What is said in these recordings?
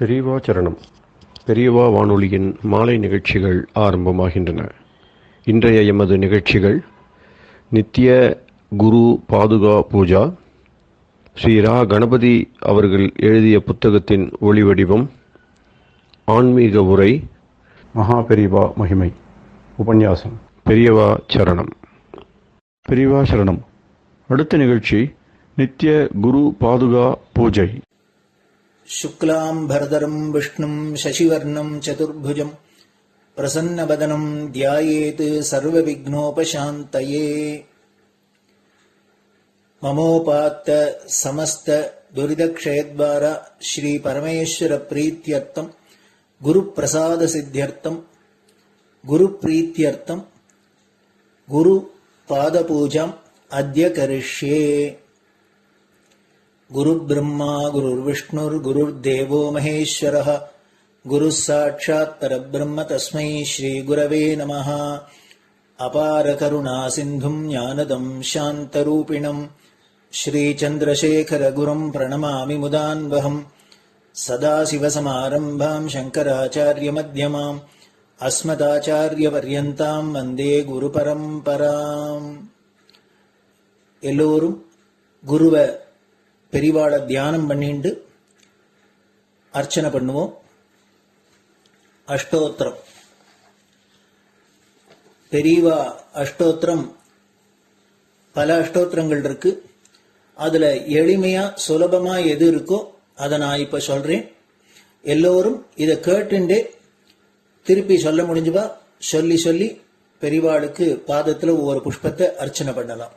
பெரியவா சரணம். பெரியவா வானொலியின் மாலை நிகழ்ச்சிகள் ஆரம்பமாகின்றன. இன்றைய எமது நிகழ்ச்சிகள் நித்திய குரு பாதுகா பூஜா, ஸ்ரீ ரா கணபதி அவர்கள் எழுதிய புத்தகத்தின் ஒளிவடிவம், ஆன்மீக உரை, மகா பெரியவா மகிமை, உபன்யாசம். பெரியவா சரணம். பெரியவா சரணம். அடுத்த நிகழ்ச்சி நித்திய குரு பாதுகா பூஜை. शुक्लां भरदरं विष्णुं शशिवर्णं चतुर्भुजं प्रसन्नवदनं ध्यायेत् सर्वविघ्नोपशान्तये। ममोपात्त समस्त दुरितक्षयद्वारा श्री परमेश्वर प्रीत्यर्थं गुरुप्रसाद सिद्ध्यर्थं गुरुप्रीत्यर्थं गुरुपादपूजाम् अद्य करिष्ये। गुरुर्ब्रह्मा गुरुर्विष्णुर्गुरुर्देवो महेश्वरः गुरुः साक्षात् परब्रह्म तस्मै श्रीगुरवे नमः। अपार करुणासिन्धुं ज्ञानदं शान्तरूपिणं श्रीचन्द्रशेखरगुरुं प्रणमामि मुदान्वहम्। सदाशिवसमारम्भां शङ्कराचार्यमध्यमाम् अस्मदाचार्यपर्यन्तां वन्दे गुरुपरम्पराम्. எல்லோரும் குருவை பெரிவாளை தியானம் பண்ணிண்டு அர்ச்சனை பண்ணுவோம். அஷ்டோத்திரம். பெரியவா அஷ்டோத்திரம் பல அஷ்டோத்திரங்கள் இருக்கு. அதுல எளிமையா சுலபமா எது இருக்கோ அதை நான் இப்ப சொல்றேன். எல்லோரும் இதை கேட்டுண்டே திருப்பி சொல்ல முடிஞ்சுவா சொல்லி சொல்லி பெரிவாளுக்கு பாதத்துல ஒவ்வொரு புஷ்பத்தை அர்ச்சனை பண்ணலாம்.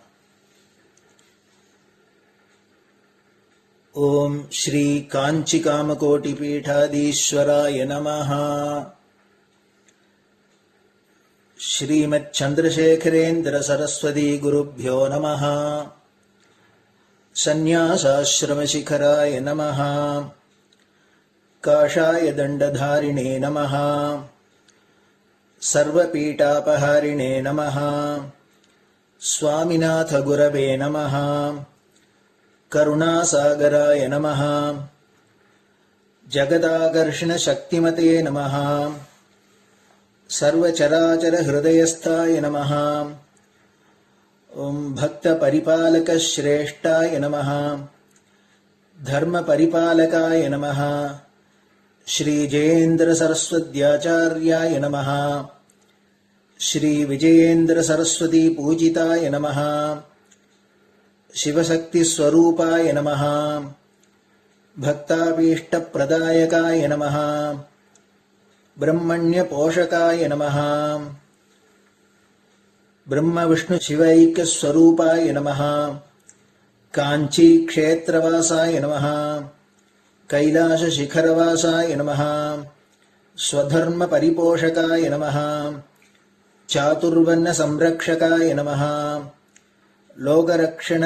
ओम श्री कांची कामकोटि पीठाधीश्वराय नमः. श्रीमत् चंद्रशेखरेन्द्र सरस्वती गुरुभ्यो नमः. संन्यासाश्रम शिखराय नमः. काषाय दंडधारिणे नमः. सर्वपीठापहारिणे नमः. स्वामिनाथ गुरवे नमः. करुणासागराय नमः. जगदाकर्षण शक्तिमते नमः. सर्वचराचर हृदयस्थाय नमः. ओम भक्त परिपालक श्रेष्ठाय नमः. धर्म परिपालकाय नमः. श्री जयेन्द्र सरस्वत्याचार्याय नमः. श्री विजयेन्द्र सरस्वती पूजिताय नमः. शिवशक्ति स्वरूपाय नमः. भक्ताभीष्ट प्रदायकाय नमः. ब्रह्मण्य पोषकाय नमः. ब्रह्म विष्णु शिवैक्य स्वरूपाय नमः. कांची क्षेत्रवासाय नमः. कैलाश शिखरवासाय नमः. स्वधर्म परिपोषकाय नमः. चातुर्वर्ण संरक्षकाय नमः. लोकरक्षण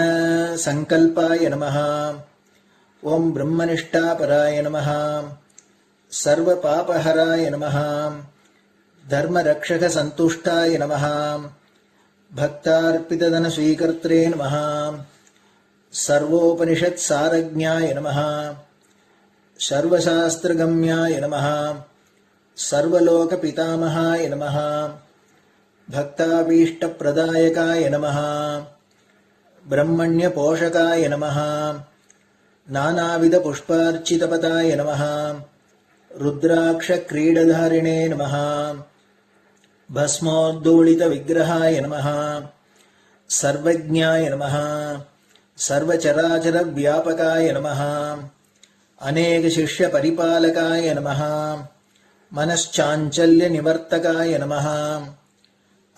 संकल्पाय नमः. ओम ब्रह्मनिष्ठापराय नमः. सर्वपापहराय नमः. धर्मरक्षक संतुष्टाय नमः. भक्तार्पितधन स्वीकर्त्रे नमः. सर्वोपनिषत् सारज्ञाय नमः. सर्वशास्त्रगम्याय नमः. सर्वलोक पितामहाय नमः. भक्ताभीष्ट प्रदायकाय नमः. ब्रह्मण्य पोषकाय नमः. नानाविध पुष्पार्चितपताय नमः. रुद्राक्ष क्रीडधारिणे नमः. भस्मोद्दोलित विग्रहाय नमः. सर्वज्ञाय नमः. सर्वचराचर व्यापकाय नमः. अनेक शिष्य परिपालकाय नमः. मनश्चाञ्चल्य निवर्तकाय नमः.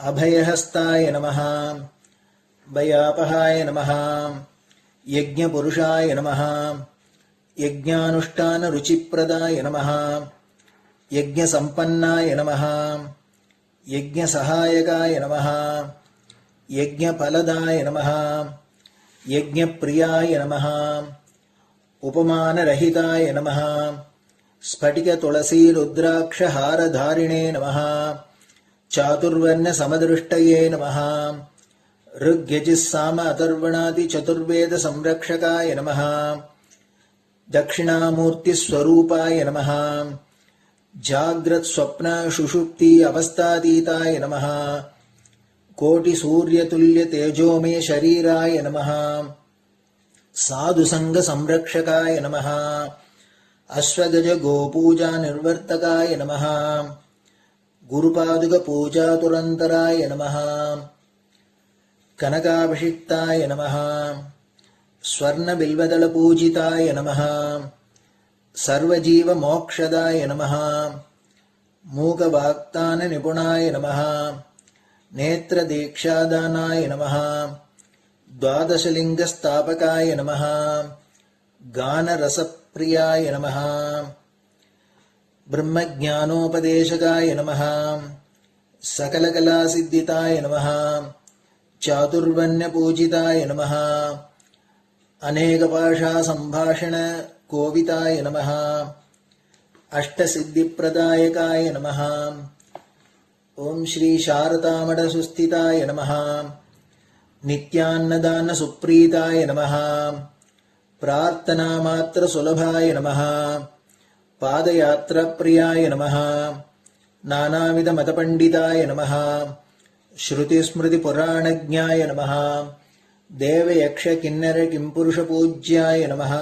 अभयहस्ताय नमः. भयापहाय नमः. यज्ञपुरुषाय नमः. यज्ञानुष्ठान रुचिप्रदाय नमः. यज्ञसम्पन्नाय नमः. यज्ञसहायकाय नमः. यज्ञफलदाय नमः. यज्ञप्रियाय नमः. उपमानरहिताय नमः. स्फटिक तुलसी रुद्राक्ष हारधारिणे नमः. चातुर्वर्ण समदृष्टये नमः. ऋग्यजुस्साम अथर्वणादि चतुर्वेद संरक्षकाय नमः. दक्षिणामूर्तिस्वरूपाय नमः जाग्रत् स्वप्न सुषुप्ति अवस्थातीताय नमः कोटिसूर्यतुल्यतेजोमय शरीराय नमः साधुसङ्गसंरक्षकाय नमः अश्वगज गोपूजा निर्वर्तकाय नमः गुरुपादुकपूजातुरन्तराय नमः कनकाभिषिक्ताय नमः स्वर्णबिल्वदलपूजिताय नमः सर्वजीवमोक्षदाय नमः मूकवाक्ताननिपुणाय नमः नेत्रदीक्षादानाय नमः द्वादशलिङ्गस्थापकाय नमः गानरसप्रियाय नमः ब्रह्मज्ञानोपदेशकाय नमः सकलकलासिद्धिताय नमः चातुर्वर्ण्यपूजिताय नमः अनेकभाषासम्भाषण कोविताय नमः अष्टसिद्धिप्रदायकाय नमः ओम श्री शारदामठसुस्थिताय नमः नित्यान्नदानसुप्रीताय नमः प्रार्थनामात्रसुलभाय नमः पादयात्राप्रियाय नमः नानाविधमतपण्डिताय नमः श्रुतिस्मृतिपुराणज्ञाय नमः देवयक्षकिन्नरकिंपुरुषपूज्याय नमः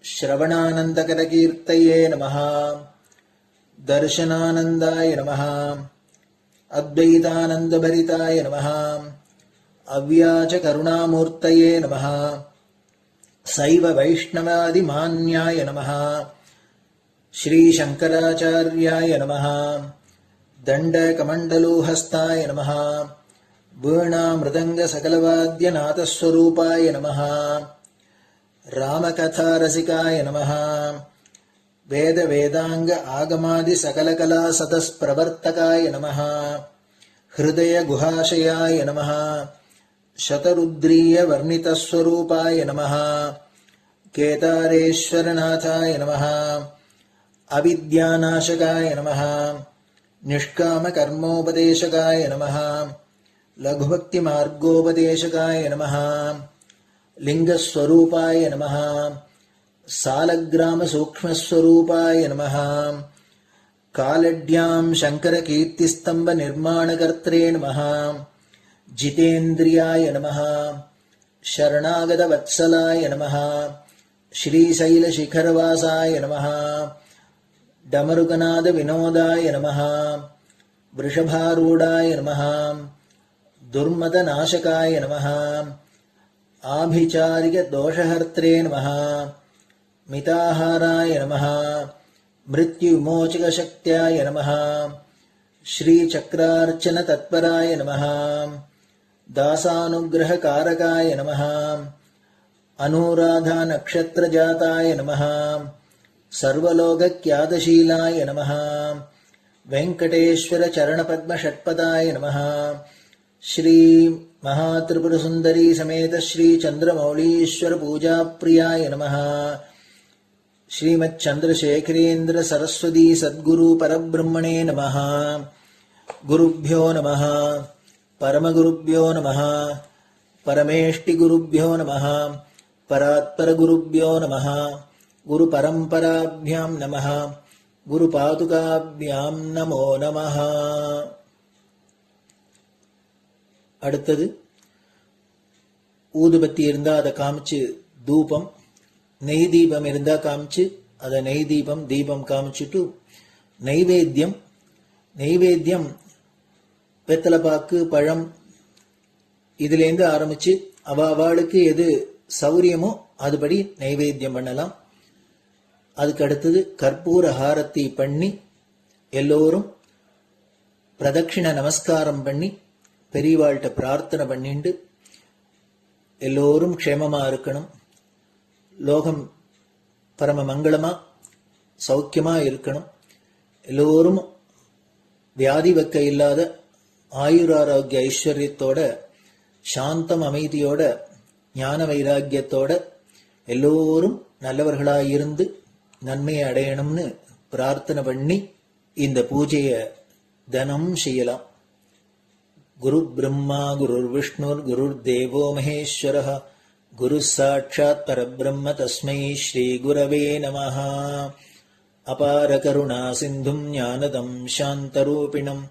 श्रवणानन्दकरकीर्तये नमः दर्शनानन्दाय नमः अद्वैतानन्दभरिताय नमः अव्याजकरुणामूर्तये नमः शैव वैष्णवादिमान्याय नमः श्रीशङ्कराचार्याय नमः दण्डकमण्डलोहस्ताय नमः वीणामृदङ्गसकलवाद्यनाथस्वरूपाय नमः रामकथारसिकाय नमः वेदवेदाङ्ग आगमादिसकलकलासतस्प्रवर्तकाय नमः हृदयगुहाशयाय नमः शतरुद्रीयवर्णितस्वरूपाय नमः केदारेश्वरनाथाय नमः अविद्यानाशकाय नमः निष्कामकर्मोपदेशकाय नमः लघुभक्तिमार्गोपदेशकाय नमः लिङ्गस्वरूपाय नमः सालग्रामसूक्ष्मस्वरूपाय नमः कालड्यां शङ्करकीर्तिस्तम्भनिर्माणकर्त्रे नमः जितेन्द्रियाय नमः शरणागतवत्सलाय नमः श्रीशैलशिखरवासाय नमः डमरुकनादविनोदाय नमः वृषभारूढाय नमः दुर्मदनाशकाय नमः आभिचारिकदोषहर्त्रे नमः मिताहाराय नमः मृत्युविमोचकशक्त्याय नमः श्रीचक्रार्चनतत्पराय नमः दासानुग्रहकारकाय नमः अनुराधानक्षत्रजाताय नमः सर्वलोकख्यातशीलाय नमः वेङ्कटेश्वरचरणपद्मषट्पदाय नमः श्री महात्रिपुरसुन्दरी समेत श्री चन्द्रमौलीश्वर पूजाप्रियाय नमः श्रीमच्चन्द्रशेखरेन्द्र सरस्वती सद्गुरु परब्रह्मणे नमः गुरुभ्यो नमः परमगुरुभ्यो नमः परमेष्टिगुरुभ्यो नमः परात्परगुरुभ्यो नमः गुरुपरम्पराभ्यां नमः गुरुपादुकाभ्यां नमो नमः. அடுத்தது ஊதுபத்தி இருந்தா அதை காமிச்சு தூபம், நெய் தீபம் இருந்தா காமிச்சு அதை நெய் தீபம் தீபம் காமிச்சுட்டு நைவேத்தியம் வெத்தலைப்பாக்கு பழம் இதுலேருந்து ஆரம்பிச்சு அவளுக்கு எது சௌரியமோ அதுபடி நைவேத்தியம் பண்ணலாம். அதுக்கு அடுத்தது கற்பூர ஹாரத்தி பண்ணி எல்லோரும் பிரதட்சிண நமஸ்காரம் பண்ணி பெரியவாள்கிட்ட பிரார்த்தனை பண்ணிண்டு எல்லோரும் க்ஷேமமா இருக்கணும், லோகம் பரம மங்களமா சௌக்கியமா இருக்கணும், எல்லோரும் வியாதி வெக்க இல்லாத ஆயுராரோக்கிய ஐஸ்வர்யத்தோட சாந்தம் அமைதியோட ஞான வைராக்கியத்தோட எல்லோரும் நல்லவர்களாயிருந்து நன்மையை அடையணும்னு பிரார்த்தனை பண்ணி இந்த பூஜையை தினம் செய்யலாம். குரு பிரம்மா குருர் விஷ்ணுர் குருர் தேவோ மகேஸ்வரः குரு சாட்சாத் பரபிரம்ம தஸ்மை ஸ்ரீ குரவே நமஹ. அபார கருணா சிந்தும் ஞானதம் சாந்தரூபிணம்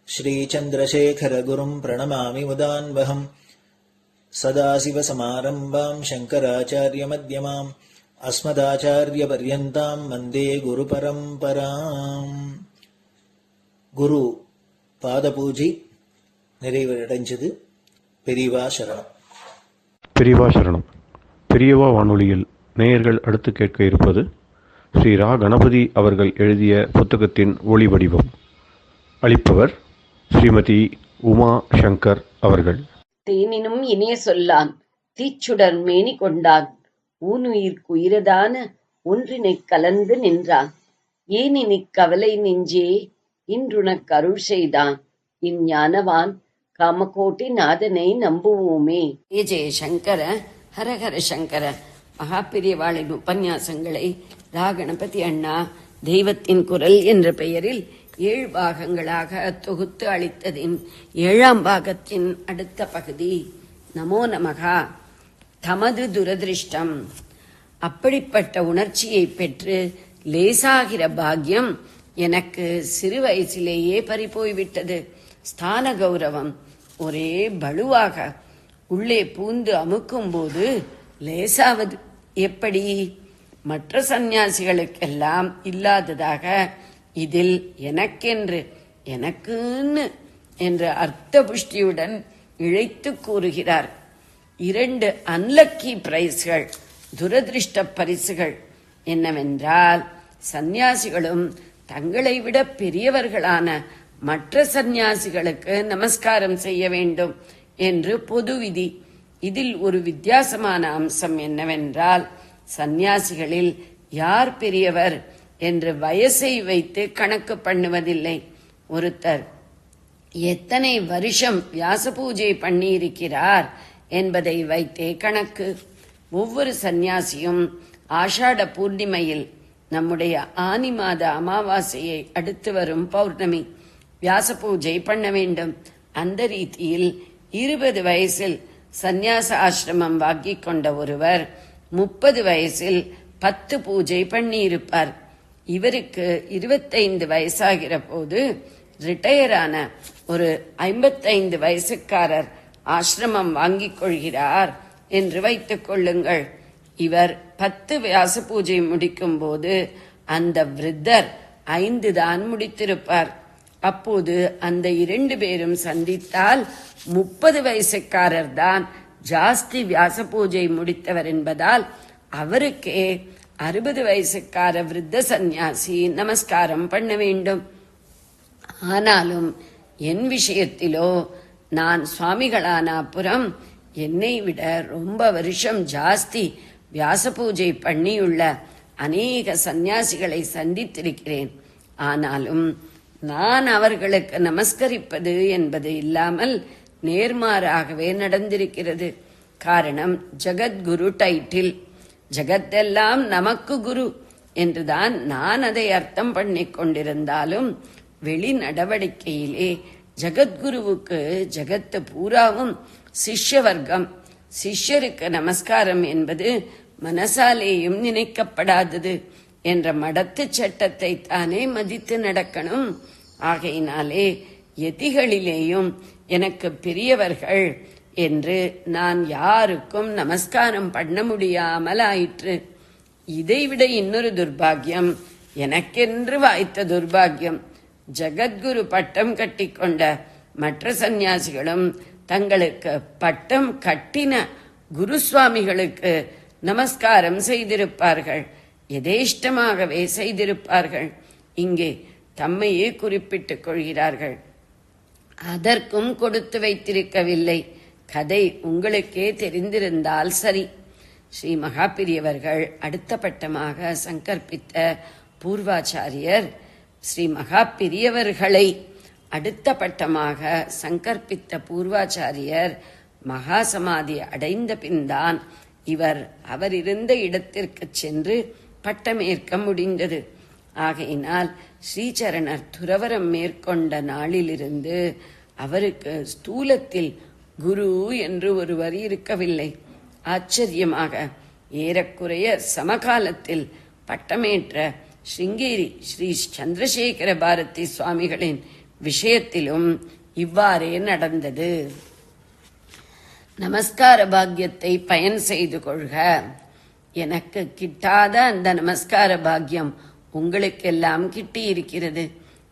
ஸ்ரீ சந்திரசேகர குரும் பிரணமாமி முதான்வகம். சதாசிவசமாரம்பாம் சங்கராச்சாரிய மத்யமாம் அஸ்மதாச்சாரிய பர்யந்தாம் வந்தே குரு பரம்பராம். குரு பாத பூஜை நிறைவடைஞ்சது. பெரியவா சரணம். பெரியவா சரணம். பெரியவா வானொலியில் நேயர்கள் அடுத்து கேட்க இருப்பது ஸ்ரீ ரா கணபதி அவர்கள் எழுதிய புத்தகத்தின் ஒளி வடிவம். அளிப்பவர் ஸ்ரீமதி உமா சங்கர் அவர்கள். தேனினும் இனிய சொல்லான் தீச்சுடர் மேனி கொண்டான் ஊனுயிர்க்குயிரதான ஒன்றினைக் கலந்து நின்றான் ஏனினிக் கவலை நெஞ்சே இன்றுனக் அருள் செய்தான் இஞ்ஞானவான் காமகோட்டி நாதனை நம்புவோமே. ஜெய சங்கர ஹரஹர சங்கர. மகாபெரியவாளின் உபன்யாசங்களை ரா கணபதி அண்ணா தெய்வத்தின் குரல் என்ற பெயரில் 7 பாகங்களாக தொகுத்து அளித்ததின் 7ஆம் பாகத்தின் அடுத்த பகுதி நமோ நமகா. தமது துரதிருஷ்டம். அப்படிப்பட்ட உணர்ச்சியை பெற்று லேசாகிற பாக்கியம் எனக்கு சிறு வயசிலேயே பறிபோய்விட்டது. ஸ்தான கௌரவம் ஒரே பளுவாக உள்ளே பூந்து அமுக்கும் போது லேசாவது எப்படி? மற்ற சந்நியாசிகளுக்கெல்லாம் இல்லாததாக இதில் எனக்கென்று எனக்குன்னு என்ற அர்த்த புஷ்டியுடன் இழைத்து கூறுகிறார். 2 அன்லக்கி பிரைஸ்கள், துரதிருஷ்ட பரிசுகள் என்னவென்றால், சந்நியாசிகளும் தங்களை விட பெரியவர்களான மற்ற சந்நியாசிகளுக்கு நமஸ்காரம் செய்ய வேண்டும் என்று பொது விதி. இதில் ஒரு வித்தியாசமான அம்சம் என்னவென்றால், சந்நியாசிகளில் யார் பெரியவர் என்று வயசை வைத்து கணக்கு பண்ணுவதில்லை. ஒருத்தர் எத்தனை வருஷம் வியாச பூஜை பண்ணியிருக்கிறார் என்பதை வைத்தே கணக்கு. ஒவ்வொரு சந்நியாசியும் ஆஷாட பூர்ணிமையில், நம்முடைய ஆனி மாத அமாவாசையை அடுத்து வரும் பௌர்ணமி, வியாச பூஜை பண்ண வேண்டும். அந்த ரீதியில் 20 வயசில் சந்நியாச ஆசிரமம் வாங்கிக் கொண்ட ஒருவர் 30 வயசில் 10 பூஜை பண்ணியிருப்பார். இவருக்கு 25 வயசாகிற போது ரிட்டையரான ஒரு 55 வயசுக்காரர் ஆசிரமம் வாங்கிக் கொள்கிறார் என்று வைத்துக் கொள்ளுங்கள். இவர் 10 வியாச பூஜை முடிக்கும் போது அந்த விருத்தர் 5 தான் முடித்திருப்பார். அப்போது அந்த 2 பேரும் சந்தித்தால் 30 வயசுக்காரர் தான் ஜாஸ்தி வியாச பூஜை முடித்தவர் என்பதால் அவருக்கே 60 வயசுக்கார விருத்த சந்நியாசி நமஸ்காரம் பண்ண வேண்டும். ஆனாலும் என் விஷயத்திலோ, நான் சுவாமிகளான அப்புறம் என்னை விட ரொம்ப வருஷம் ஜாஸ்தி வியாச பூஜை பண்ணியுள்ள அநேக சந்நியாசிகளை சந்தித்திருக்கிறேன். ஆனாலும் நான் அவர்களுக்கு நமஸ்கரிப்பது என்பது இல்லாமல் நேர்மாறாகவே நடந்திருக்கிறது. காரணம், ஜகத்குரு டைட்டில். ஜகத்தெல்லாம் நமக்கு குரு என்றுதான் நான் அதை அர்த்தம் பண்ணிக் கொண்டிருந்தாலும், வெளி நடவடிக்கையிலே ஜகத்குருவுக்கு ஜகத்து பூராவும் சிஷ்ய வர்க்கம். சிஷ்யருக்கு நமஸ்காரம் என்பது மனசாலேயும் நினைக்கப்படாதது என்ற மடத்து சட்டத்தை தானே மதித்து நடக்கணும். ஆகையினாலே யதிகளிலேயும் எனக்கு பெரியவர்கள் என்று நான் யாருக்கும் நமஸ்காரம் பண்ண முடியாமல் ஆயிற்று. இதைவிட இன்னொரு துர்பாகியம், எனக்கென்று வாய்த்த துர்பாகியம், ஜகத்குரு பட்டம் கட்டிக்கொண்ட மற்ற சந்நியாசிகளும் தங்களுக்கு பட்டம் கட்டின குருசுவாமிகளுக்கு நமஸ்காரம் செய்திருப்பார்கள். யதேஷ்டமாகவே செய்திருப்பார்கள். இங்கே தம்மையே குறிப்பிட்டுக் கொள்கிறார்கள். அதற்கும் கொடுத்து வைத்திருக்கவில்லை. கதை உங்களுக்கே தெரிந்திருந்தால் சரி. ஸ்ரீ மகாபெரியவர்கள் அடுத்த பட்டமாக சங்கற்பித்த பூர்வாச்சாரியர் ஸ்ரீ மகாபெரியவர்களை அடுத்த பட்டமாக சங்கற்பித்த பூர்வாச்சாரியர் மகாசமாதி அடைந்த பின்தான் அவர் இருந்த இடத்திற்கு சென்று பட்டமேற்க முடிந்தது. ஆகையினால் ஸ்ரீசரணர் துறவரம் மேற்கொண்ட நாளிலிருந்து அவருக்கு ஸ்தூலத்தில் குரு என்று ஒருவர் இருக்கவில்லை. ஆச்சரியமாக ஏறக்குறைய சமகாலத்தில் பட்டமேற்ற ஸ்ருங்கேரி ஸ்ரீ சந்திரசேகர பாரதி சுவாமிகளின் விஷயத்திலும் இவ்வாறே நடந்தது. நமஸ்கார பாக்கியத்தை பயன் செய்து கொள்க. எனக்கு கிட்டாத அந்த நமஸ்கார பாக்கியம் உங்களுக்கெல்லாம் கிட்டியிருக்கிறது.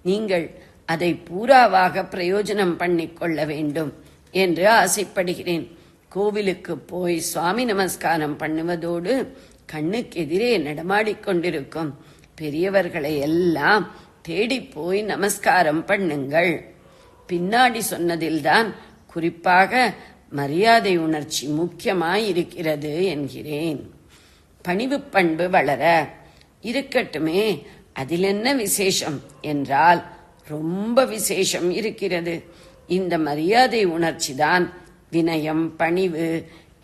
நீங்கள் அதை பூராவாக பிரயோஜனம் பண்ணிக்கொள்ள வேண்டும் என்று ஆசைப்படுகிறேன். கோவிலுக்கு போய் சுவாமி நமஸ்காரம் பண்ணுவதோடு கண்ணுக்கு எதிரே நடமாடிக்கொண்டிருக்கும் பெரியவர்களை எல்லாம் தேடி போய் நமஸ்காரம் பண்ணுங்கள். பின்னாடி சொன்னதில்தான் குறிப்பாக மரியாதை உணர்ச்சி முக்கியமாயிருக்கிறது என்கிறேன். பணிவு பண்பு வளர இருக்கட்டுமே, அதில் என்ன விசேஷம் என்றால் ரொம்ப விசேஷம் இருக்கிறது. இந்த மரியாதை உணர்ச்சி தான் வினயம் பணிவு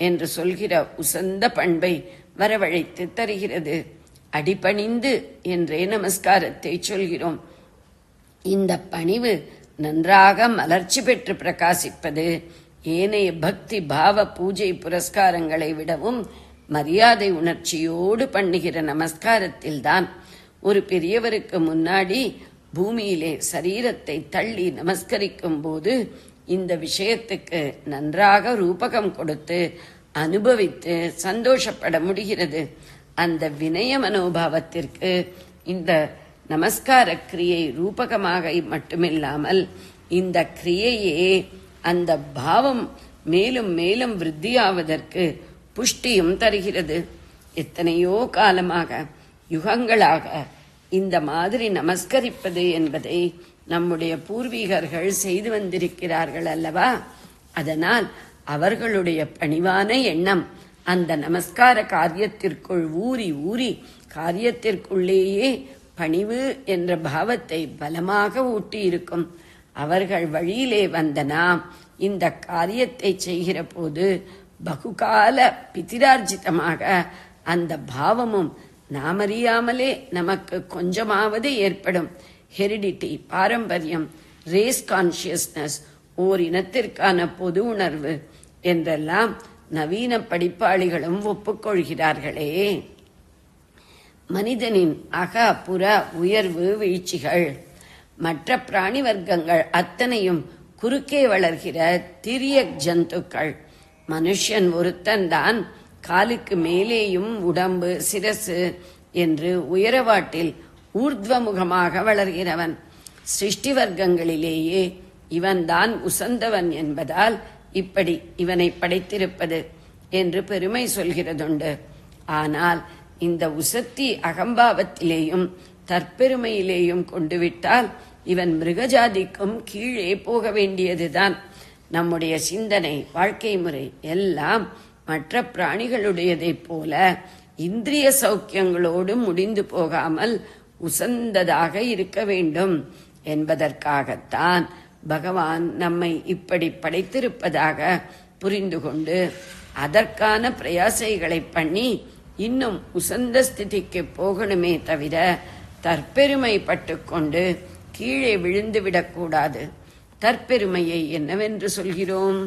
என்று சொல்கிற உசந்த பண்பை வரவழைத்து தருகிறது. அடிபணிந்து என்றே நமஸ்காரத்தை சொல்கிறோம். இந்த பணிவு நன்றாக மலர்ச்சி பெற்று பிரகாசிப்பது ஏனைய பக்தி பாவ பூஜை புரஸ்காரங்களை விடவும் மரியாதை உணர்ச்சியோடு பண்ணுகிற நமஸ்காரத்தில்தான். ஒரு பெரியவருக்கு முன்னாடி பூமியிலே சரீரத்தை தள்ளி நமஸ்கரிக்கும் போது இந்த விஷயத்துக்கு நன்றாக ரூபகம் கொடுத்து அனுபவித்து சந்தோஷப்பட முடிகிறது. அந்த வினய மனோபாவத்திற்கு இந்த நமஸ்கார கிரியை ரூபகமாக மட்டுமில்லாமல் இந்த கிரியையே அந்த பாவம் மேலும் மேலும் விருத்தியாவதற்கு புஷ்டியும் தருகிறது. எத்தனையோ காலமாக யுகங்களாக இந்த மாதிரி நமஸ்கரிப்பது என்பதை நம்முடைய பூர்வீகர்கள் செய்து வந்திருக்கிறார்கள் அல்லவா? அதனால் அவர்களுடைய பணிவான எண்ணம் அந்த நமஸ்கார காரியத்திற்குள் ஊறி ஊறி காரியத்திற்குள்ளேயே பணிவு என்ற பாவத்தை பலமாக ஊட்டியிருக்கும். அவர்கள் வழியிலே வந்த நாம் இந்த காரியத்தை செய்கிற போது பகுகால பிதிரார்ஜிதமாக அந்த பாவமும் நாமறியாமலே நமக்கு கொஞ்சமாவது ஏற்படும். ஹெரிடிட்டி, பாரம்பரியம், ரேஸ் கான்சியஸ்னஸ், ஓர் இனத்திற்கான பொது உணர்வு என்றெல்லாம் நவீன படிப்பாளிகளும் ஒப்புக்கொள்கிறார்களே. மனிதனின் அக புற உயர்வு வீழ்ச்சிகள் மற்ற பிராணி வர்க்கங்கள் அத்தனையும் குறுக்கே வளர்கிற திரிய ஜந்துக்கள். மனுஷன் ஒருத்தன்தான் காலுக்கு மேலேயும் உடம்பு சிரசு என்று உயரவாட்டில் ஊர்த்வமுகமாக வளர்கிறவன். சிருஷ்டி வர்க்கங்களிலேயே இவன்தான் உசந்தவன் என்பதால் இப்படி இவனை படைத்திருப்பது என்று பெருமை சொல்கிறதுண்டு. ஆனால் இந்த உசத்தி அகம்பாவத்திலேயும் தற்பெருமையிலேயும் கொண்டுவிட்டால் இவன் மிருகஜாதிக்கும் கீழே போக வேண்டியதுதான். நம்முடைய சிந்தனை, வாழ்க்கை முறை எல்லாம் மற்ற பிராணிகளுடையதைப் போல இந்திரிய சௌக்கியங்களோடு முடிந்து போகாமல் உசந்ததாக இருக்க வேண்டும் என்பதற்காகத்தான் பகவான் நம்மை இப்படி படைத்திருப்பதாக புரிந்து கொண்டு அதற்கான பிரயாசைகளை பண்ணி இன்னும் உசந்த ஸ்திதிக்கு போகணுமே தவிர தற்பெருமைப்பட்டு கொண்டு கீழே விழுந்துவிடக்கூடாது. தற்பெருமையை என்னவென்று சொல்கிறோம்?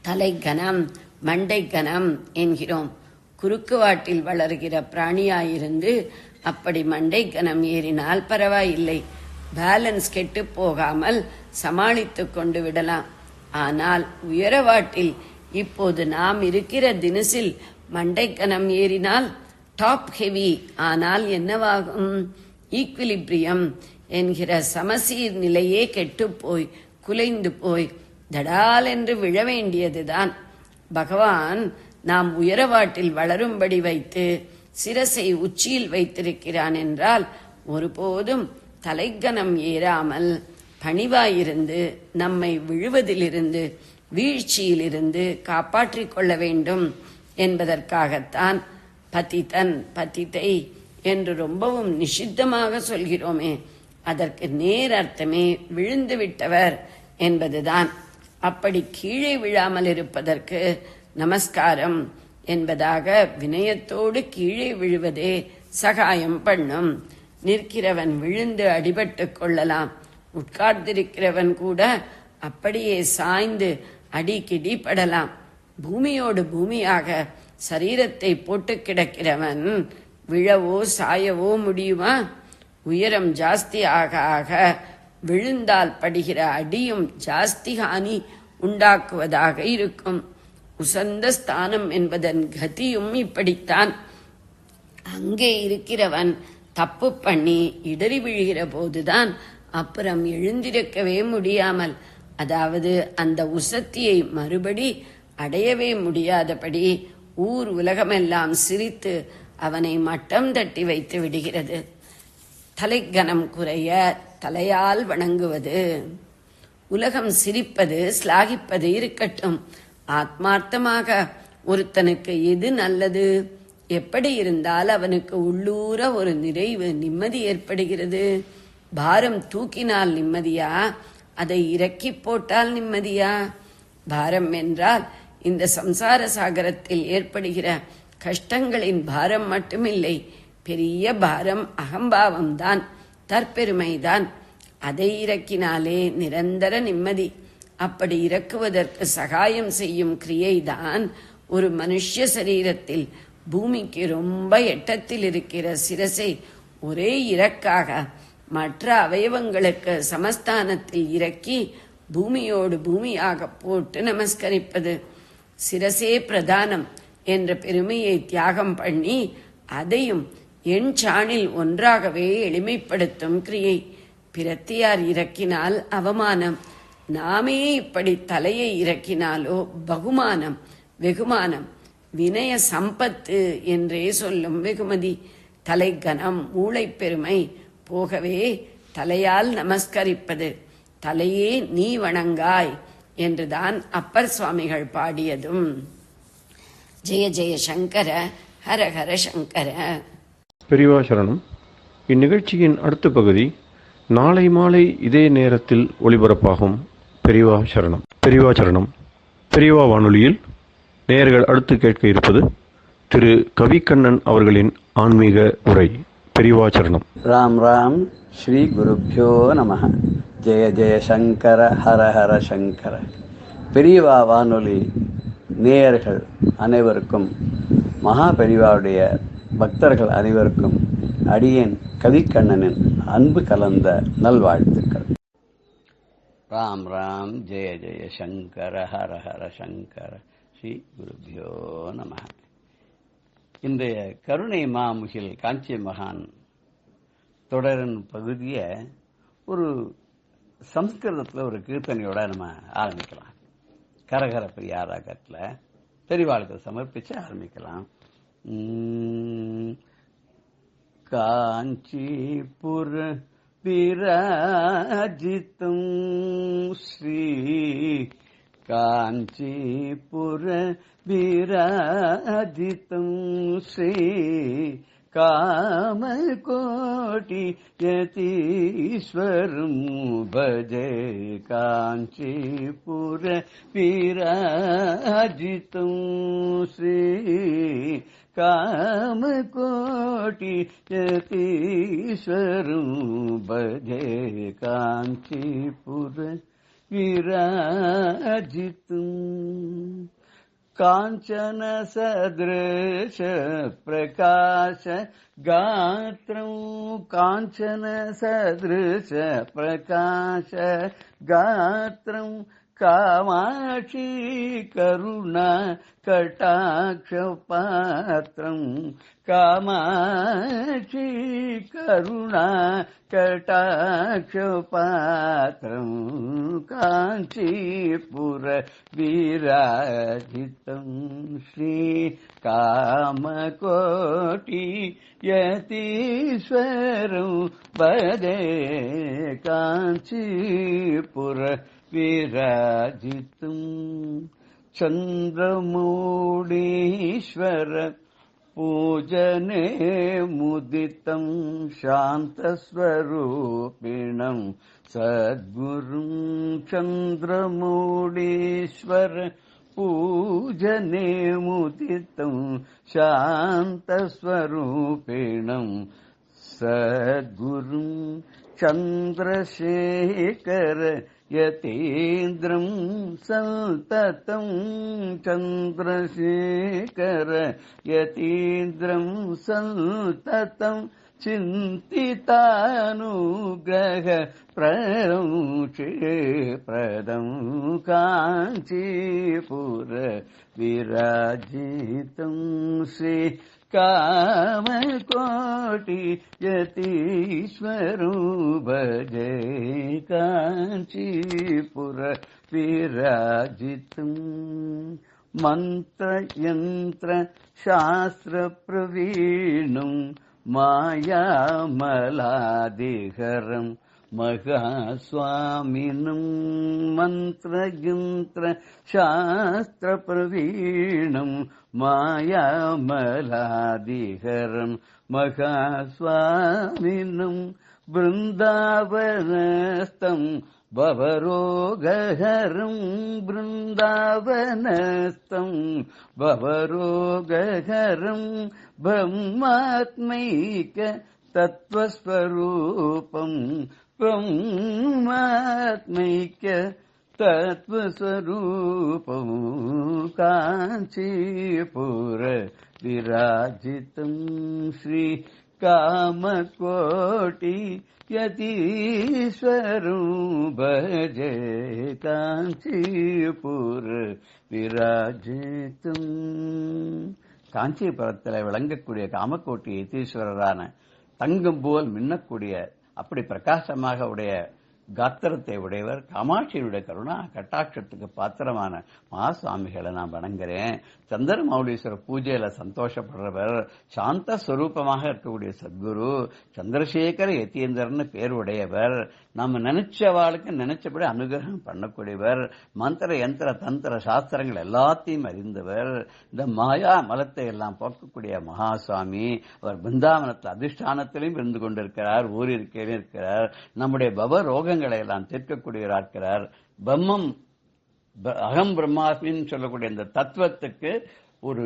தலை கனம், மண்டை கனம் என்கிறோம். குறுக்குவாட்டில் வளர்கிற பிராணியாயிருந்து அப்படி மண்டை கனம் ஏறினால் பரவாயில்லை, பேலன்ஸ் கெட்டு போகாமல் சமாளித்து கொண்டு விடலாம். ஆனால் உயரவாட்டில் இப்போது நாம் இருக்கிற தினசில் மண்டைக்கனம் ஏறினால் டாப் ஹெவி ஆனால் என்னவாகும்? ஈக்விலிபிரியம் என்கிற சமசீர் நிலையே கெட்டுப்போய் குலைந்து போய் தடால் என்று விழ வேண்டியதுதான். பகவான் நாம் உயரவாட்டில் வளரும்படி வைத்து சிரசை உச்சியில் வைத்திருக்கிறான் என்றால் ஒருபோதும் தலைக்கனம் ஏறாமல் பணிவாயிருந்து நம்மை விழுவதிலிருந்து வீழ்ச்சியிலிருந்து காப்பாற்றிக் கொள்ள வேண்டும் என்பதற்காகத்தான் பதிதன் பதிதை என்று ரொம்பவும் நிஷித்தமாக சொல்கிறோமே. அதற்கு நேர் அர்த்தமே விழுந்து விட்டவர் என்பதுதான். அப்படி கீழே விழாமல் இருப்பதற்கு நமஸ்காரம் என்பதாக வினயத்தோடு கீழே விழுவதே சகாயம் பண்ணும். நிற்கிறவன் விழுந்து அடிபட்டு கொள்ளலாம், உட்கார்ந்திருக்கிறவன் கூட அப்படியே சாய்ந்து அடிக்கிடி படலாம். பூமியோடு பூமியாக சரீரத்தை போட்டு கிடக்கிறவன் விழவோ சாயவோ முடியுமா? உயரம் ஜாஸ்தி ஆக ஆக விழுந்தால் படுகிற அடியும் ஜாஸ்தி ஹானி உண்டாக்குவதாக இருக்கும். உசந்த ஸ்தானம் என்பதன் கதியும் இப்படித்தான். அங்கே இருக்கிறவன் தப்பு பண்ணி இடறி விழுகிற போதுதான் அப்புறம் எழுந்திருக்கவே முடியாமல், அதாவது அந்த உசத்தியை மறுபடி அடையவே முடியாதபடி ஊர் உலகமெல்லாம் சிரித்து அவனை மட்டம் தட்டி வைத்து விடுகிறது. தலைக்கனம் குறைய தலையால் வணங்குவது. உலகம் சிரிப்பது சிலாகிப்பது இருக்கட்டும், ஆத்மார்த்தமாக ஒருத்தனுக்கு எது நல்லது, எப்படி இருந்தால் அவனுக்கு உள்ளூர ஒரு நிறைவு நிம்மதி ஏற்படுகிறது? பாரம் தூக்கினால் நிம்மதியா, அதை இறக்கி போட்டால் நிம்மதியா? பாரம் என்றால் இந்த சம்சார சாகரத்தில் ஏற்படுகிற கஷ்டங்களின் பாரம் மட்டுமில்லை, பெரிய பாரம் அகம்பாவம்தான், தற்பெருமைதான். அதை இறக்கினாலே நிரந்தர நிம்மதி. அப்படி இறக்குவதற்கு சகாயம் செய்யும் கிரியைதான் ஒரு மனுஷ சரீரத்தில் பூமிக்கு ரொம்ப எட்டத்தில் இருக்கிற சிரசை ஒரே இறக்காக மற்ற அவயவங்களுக்கு சமஸ்தானத்தில் இறக்கி பூமியோடு பூமியாக போட்டு நமஸ்கரிப்பது. சிரசே பிரதானம் என்ற பெருமையை தியாகம் பண்ணி அதையும் எண் சாணில் ஒன்றாகவே எளிமைப்படுத்தும் கிரியை. பிரத்தியார் இறக்கினால் அவமானம், நாமே இப்படி தலையை இறக்கினாலோ பகுமானம், வெகுமானம். வினய சம்பத்து என்றே சொல்லும் வெகுமதி. தலைக்கனம், மூளை பெருமை போகவே தலையால் நமஸ்கரிப்பது. தலையே நீ வணங்காய் என்றுதான் அப்பர் சுவாமிகள் பாடியதும். ஜெய ஜெய சங்கர, ஹர ஹர சங்கர. பெரியவா சரணம். இந்நிகழ்ச்சியின் அடுத்த பகுதி நாளை மாலை இதே நேரத்தில் ஒளிபரப்பாகும். பெரியவா சரணம். பெரியவா சரணம். பெரியவா வானொலியில் நேயர்கள் அடுத்து கேட்க இருப்பது திரு கவிக்கண்ணன் அவர்களின் ஆன்மீக உரை. பெரியவா சரணம். ராம் ராம். ஸ்ரீ குருப்யோ நம. ஜெய ஜெய சங்கர, ஹர ஹர சங்கர. பெரியவா வானொலி நேயர்கள் அனைவருக்கும், மகா பெரியவாவுடைய பக்தர்கள் அனைவருக்கும் அடியேன் கவிக்கண்ணனின் அன்பு கலந்த நல்வாழ்த்துக்கள். ராம் ராம். ஜெய ஜெய சங்கர, ஹர ஹர சங்கர. ஸ்ரீ குருபியோ நம. இன்றைய கருணை மாமுகில் காஞ்சி மகான் தொடரின் பகுதியை ஒரு சம்ஸ்கிருதத்தில் ஒரு கீர்த்தனையோட நம்ம ஆரம்பிக்கலாம். கரகர பிரியா ராகத்தில் பெரிவாளுக்கு சமர்ப்பிச்சு ஆரம்பிக்கலாம். காஞ்சிபுர விராஜிதம் ஸ்ரீ காஞ்சிபுர விராஜிதம் ஸ்ரீ காமகோட்டி யதீஸ்வரம் பஜே. காஞ்சிபுர விராஜிதம் ஸ்ரீ காமகோட்டி யதீஸ்வரம் பஜே. காஞ்சிபுர விராஜிதம் காஞ்சன சத்ருஷ பிரகாஷ காத்ரம். காஞ்சன சத்ருஷ பிரகாஷ காத்ரம். காமாட்சி கருணா கட்டாட்ச பாத்திரம். காமாட்சி கருணா கட்டாட்ச பாத்திரம். காஞ்சிபுர விராஜிதம் ஸ்ரீ காமகோட்டி யதீஸ்வரம் பதே. காஞ்சிபுர விராஜிதம் சந்திரமூடீஸ்வர பூஜனே முதிதம் சாந்தஸ்வரூபிணம் சத்குரும். சந்திரமூடீஸ்வர பூஜனே முதிதம் சாந்தஸ்வரூபிணம் சத்குரும். சந்திரசேகர யதீந்திரம் சந்ததம் சந்திரசேகர யதீந்திரம் சந்ததம் சிந்திதானுகிரக பிரதம் காஞ்சிபுர விராஜிதம் ஸ்ரீ காமகோட்டி யதீஸ்வரோ பஜே காஞ்சிபுர விராஜிதம் மந்திர யந்திர சாஸ்திர பிரவீணம் மாயாமலாதிகரம் மகாஸ்வாமினம் மந்திரயந்திர சாஸ்திர பிரவீணம் மாயாமலாதிகரம் மகாஸ்வாமினம் பிருந்தாவனஸ்தம் பவரோகஹரம் பிருந்தாவனஸ்தம் பவரோகஹரம் பிரம்மாத்மைக தத்வஸ்வரூபம் பிரம்மாத்மைக தத்வஸ்வரூபம் காஞ்சிபுர விராஜிதம் ஸ்ரீ காமகோட்டி யதீஸ்வரம் பஜே காஞ்சிபுர விராஜிதம். காஞ்சிபுரத்தில் விளங்கக்கூடிய காமக்கோட்டி யதீஸ்வரரான தங்கம் போல் மின்னக்கூடிய அப்படி பிரகாசமாக உடைய காத்திரத்தை உடையவர் காமாட்சியுடைய கருணா கட்டாட்சத்துக்கு பாத்திரமான மகாசுவாமிகளை நான் வணங்குறேன். சந்திர மௌலீஸ்வரர் பூஜையில சந்தோஷப்படுறவர், சாந்த ஸ்வரூபமாக இருக்கக்கூடிய சத்குரு, சந்திரசேகர யதீந்திரன்னு பேர் உடையவர், நம்ம நினைச்சவாளுக்கு நினைச்சபடி அனுகிரகம் பண்ணக்கூடியவர், மந்திர யந்திர தந்திர சாஸ்திரங்கள் எல்லாத்தையும் அறிந்தவர், இந்த மாயா மலத்தை எல்லாம் போக்கக்கூடிய மகாசுவாமி. அவர் பிருந்தாவனத்தில் அதிஷ்டானத்திலையும் இருந்து கொண்டிருக்கிறார், ஊரிற்கே இருக்கிறார். நம்முடைய பவ ரோகங்களை எல்லாம் தீர்க்கக்கூடியவராக்கிறார். பிரம்மம் அகம் பிரம்மாஸ்மின்னு சொல்லக்கூடிய இந்த தத்துவத்துக்கு ஒரு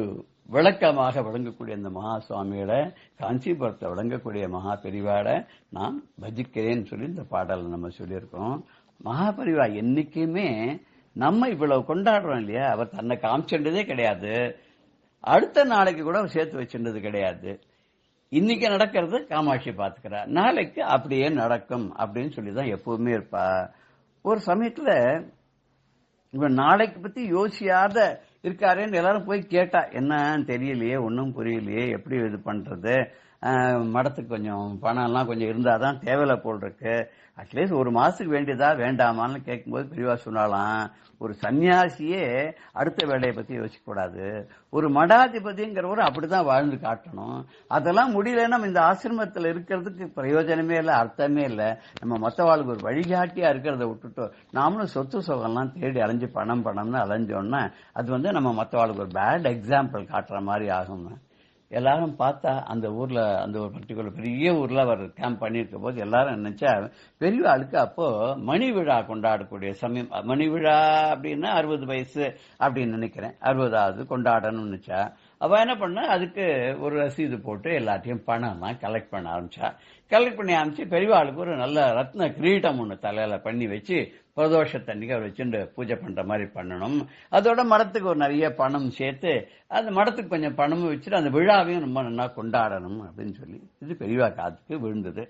விளக்கமாக விளங்கக்கூடிய இந்த மகா சுவாமியோட காஞ்சிபுரத்தை விளங்கக்கூடிய மகா பெரிவாட நான் பஜிக்கிறேன்னு சொல்லி இந்த பாடலை நம்ம சொல்லியிருக்கோம். மகா பெரிவா என்னைக்குமே நம்ம இவ்வளவு கொண்டாடுறோம் இல்லையா, அவர் தன்னை காமிச்சது கிடையாது, அடுத்த நாளைக்கு கூட சேர்த்து வச்சிருந்தது கிடையாது. இன்னைக்கு நடக்கிறது காமாட்சி பாத்துக்கிறார், நாளைக்கு அப்படியே நடக்கும் அப்படின்னு சொல்லிதான் எப்பவுமே இருப்பா. ஒரு சமயத்துல இவன் நாளைக்கு பத்தி யோசியாத இருக்காரேன்னு எல்லாரும் போய் கேட்டா, என்னன்னு தெரியலையே, ஒன்னும் புரியலையே, எப்படி இது பண்றது, மடத்துக்கு கொஞ்சம் பணம் எல்லாம் கொஞ்சம் இருந்தாதான் தேவையில்ல போல் இருக்கு, அட்லீஸ்ட் ஒரு மாசத்துக்கு வேண்டியதா வேண்டாமான்னு கேட்கும்போது பெரியவா சொன்னாலாம், ஒரு சன்னியாசியே அடுத்த வேலையை பத்தி யோசிக்க கூடாது, ஒரு மடாதிபதிங்கிறவரு அப்படிதான் வாழ்ந்து காட்டணும். அதெல்லாம் முடியலன்னா நம்ம இந்த ஆசிரமத்தில் இருக்கிறதுக்கு பிரயோஜனமே இல்லை, அர்த்தமே இல்லை. நம்ம மற்றவாளுக்கு ஒரு வழிகாட்டியா இருக்கிறத விட்டுட்டோம் நாமளும் சொத்து சுகம்லாம் தேடி அலைஞ்சு பணம்னு அலைஞ்சோன்னா அது நம்ம மற்றவாளுக்கு ஒரு பேட் எக்ஸாம்பிள் காட்டுற மாதிரி ஆகும். எல்லாரும் பார்த்தா அந்த ஊர்ல, அந்த ஒரு பர்டிகுலர் பெரிய ஊர்ல அவர் கேம்ப் பண்ணிருக்க போது எல்லாரும் நினைச்சா பெரியவாளுக்கு அப்போ மணி விழா கொண்டாடக்கூடிய சமயம். மணி விழா அப்படின்னா 60 வயசு அப்படின்னு நினைக்கிறேன், 60வது கொண்டாடணும்னு நினைச்சா அவ என்ன பண்ண, அதுக்கு ஒரு ரசீது போட்டு எல்லாத்தையும் பணம்லாம் கலெக்ட் பண்ண ஆரம்பிச்சா. கலெக்ட் பண்ணி ஆரம்பிச்சு பெரியவாளுக்கு ஒரு நல்ல ரத்ன கிரீட்டம் ஒண்ணு தலையில பண்ணி வச்சு பிரதோஷத்தன்னைக்கு அவர் வச்சுட்டு பூஜை பண்ற மாதிரி பண்ணணும். அதோட மடத்துக்கு ஒரு நிறைய பணம் சேர்த்து அந்த மடத்துக்கு கொஞ்சம் பணமும் வச்சுட்டு அந்த விழாவையும் ரொம்ப நல்லா கொண்டாடணும் அப்படின்னு சொல்லி இது பெரியவா காதுக்கு விழுந்தது.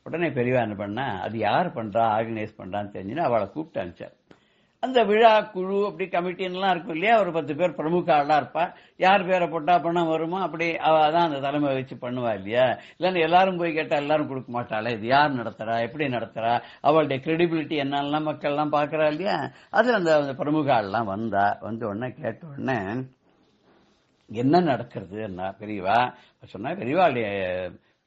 உடனே பெரியவா என்ன பண்ணா, அது யார் பண்றா, ஆர்கனைஸ் பண்றான்னு தெரிஞ்சுன்னு அவளை கூப்பிட்டு அனுப்பிச்சார். அந்த விழா குழு அப்படி கமிட்டின்லாம் இருக்கும் இல்லையா, ஒரு 10 பேர் பிரமுக ஆளா இருப்பா, யார் பேரை போட்டா பணம் வருமோ அப்படி அதான் அந்த தலைமை வச்சு பண்ணுவா இல்லையா. இல்லைன்னு எல்லாரும் போய் கேட்டா எல்லாரும் கொடுக்க மாட்டாளே, இது யார் நடத்துறா, எப்படி நடத்துறா, அவளுடைய கிரெடிபிலிட்டி என்னெல்லாம் மக்கள் எல்லாம் பாக்குறா இல்லையா. அது அந்த பிரமுக ஆள்லாம் வந்து உடனே கேட்ட உடனே என்ன நடக்கிறது என்ன பெரியவா சொன்னா, பெரியவாளுடைய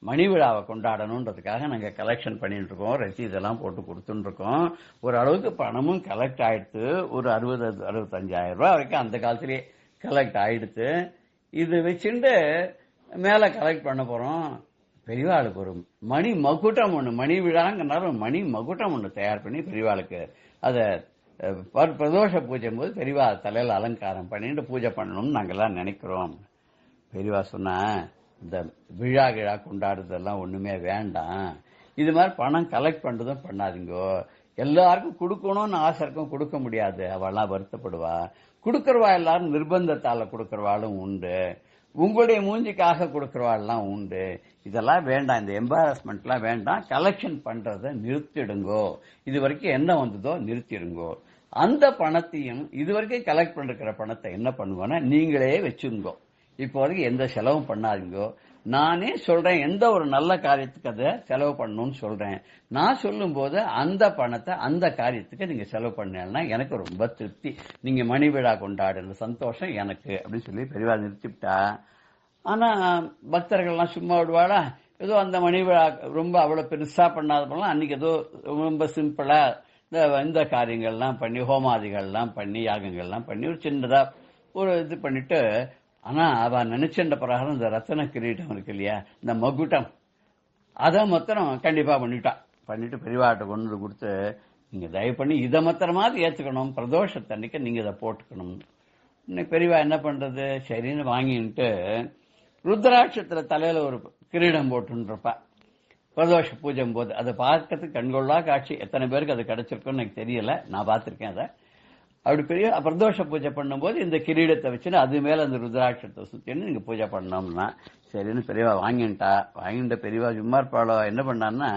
மணி விழாவை கொண்டாடணுன்றதுக்காக நாங்க கலெக்ஷன் பண்ணிட்டு இருக்கோம், ரசீதெல்லாம் போட்டு கொடுத்துட்டு இருக்கோம், ஒரு அளவுக்கு பணமும் கலெக்ட் ஆயிடுத்து, ஒரு 60-65,000 ரூபாய் வரைக்கும் அந்த காலத்திலேயே கலெக்ட் ஆயிடுத்து. இது வச்சுட்டு மேல கலெக்ட் பண்ண போறோம். பெரியவாளுக்கு ஒரு மணி மகுட்டம் ஒண்ணு, மணி விழாங்கிறனால மணி மகுட்டம் ஒண்ணு தயார் பண்ணி பெரியவாளுக்கு அத பிரதோஷ பூஜை போது பெரியவா தலையில அலங்காரம் பண்ணிட்டு பூஜை பண்ணணும்னு நாங்கெல்லாம் நினைக்கிறோம். பெரியவா சொன்னா, இந்த விழா கொண்டாடுறதெல்லாம் ஒண்ணுமே வேண்டாம், இது மாதிரி பணம் கலெக்ட் பண்றதும் பண்ணாதீங்கோ, எல்லாருக்கும் கொடுக்கணும்னு ஆசை இருக்கும், கொடுக்க முடியாது, அவெல்லாம் வருத்தப்படுவா. கொடுக்கறவா எல்லாரும் நிர்பந்தத்தால கொடுக்கறவாளும் உண்டு, உங்களுடைய மூஞ்சிக்காக கொடுக்கறவாள்லாம் உண்டு. இதெல்லாம் வேண்டாம், இந்த எம்பாரஸ்மெண்ட்லாம் வேண்டாம். கலெக்ஷன் பண்றதை நிறுத்திடுங்கோ. இது வரைக்கும் என்ன வந்ததோ நிறுத்திடுங்கோ. அந்த பணத்தையும் இதுவரைக்கும் கலெக்ட் பண்ணிருக்கிற பணத்தை என்ன பண்ணுவோன்னா நீங்களே வச்சுங்கோ. இப்போ வரைக்கும் எந்த செலவும் பண்ணாதீங்கோ. நானே சொல்றேன், எந்த ஒரு நல்ல காரியத்துக்கு அதை செலவு பண்ணணும்னு சொல்றேன். நான் சொல்லும் போது அந்த பணத்தை அந்த காரியத்துக்கு நீங்க செலவு பண்ணீங்கன்னா எனக்கு ரொம்ப திருப்தி. நீங்க மணி விழா கொண்டாடுற சந்தோஷம் எனக்கு அப்படின்னு சொல்லி பெரியவா நிறுத்திவிட்டா. ஆனா பக்தர்கள்லாம் சும்மா விடுவாளா? ஏதோ அந்த மணி விழா ரொம்ப அவ்வளவு பெருசா பண்ணாத போலாம், அன்னைக்கு ஏதோ ரொம்ப சிம்பிளா இந்த காரியங்கள்லாம் பண்ணி, ஹோமாதிகள்லாம் பண்ணி, யாகங்கள்லாம் பண்ணி ஒரு சின்னதா ஒரு இது பண்ணிட்டு, ஆனா அவ நினைச்ச பிரகாரம் இந்த ரத்தன கிரீடம் இருக்கு இல்லையா, இந்த மகுட்டம், அதை மாத்திரம் கண்டிப்பா பண்ணிட்டு பெரியவாட்ட கொண்டு கொடுத்து, நீங்க தயவு பண்ணி இதை மாத்திரமாவது ஏத்துக்கணும், பிரதோஷத்தன்னைக்கு நீங்க இதை போட்டுக்கணும். இன்னைக்கு பெரியவா என்ன பண்றது, சரின்னு வாங்கிட்டு ருத்ராட்சத்துல தலையில ஒரு கிரீடம் போட்டுருப்பா பிரதோஷ பூஜை போது. அதை பார்க்கறதுக்கு கண்கொள்ளா காட்சி. எத்தனை பேருக்கு அது கிடைச்சிருக்குன்னு எனக்கு தெரியல, நான் பார்த்திருக்கேன் அதை. அப்படி பெரிய பிரதோஷ பூஜை பண்ணும்போது இந்த கிரீடத்தை வச்சுன்னு அது மேல அந்த ருத்ராட்சத்தை சுத்தின்னு நீங்க பூஜை பண்ணோம்னா சரின்னு பெரியவா வாங்கிட்ட பெரியவா சும்மா இருப்பாளோ என்ன பண்ணான்னா,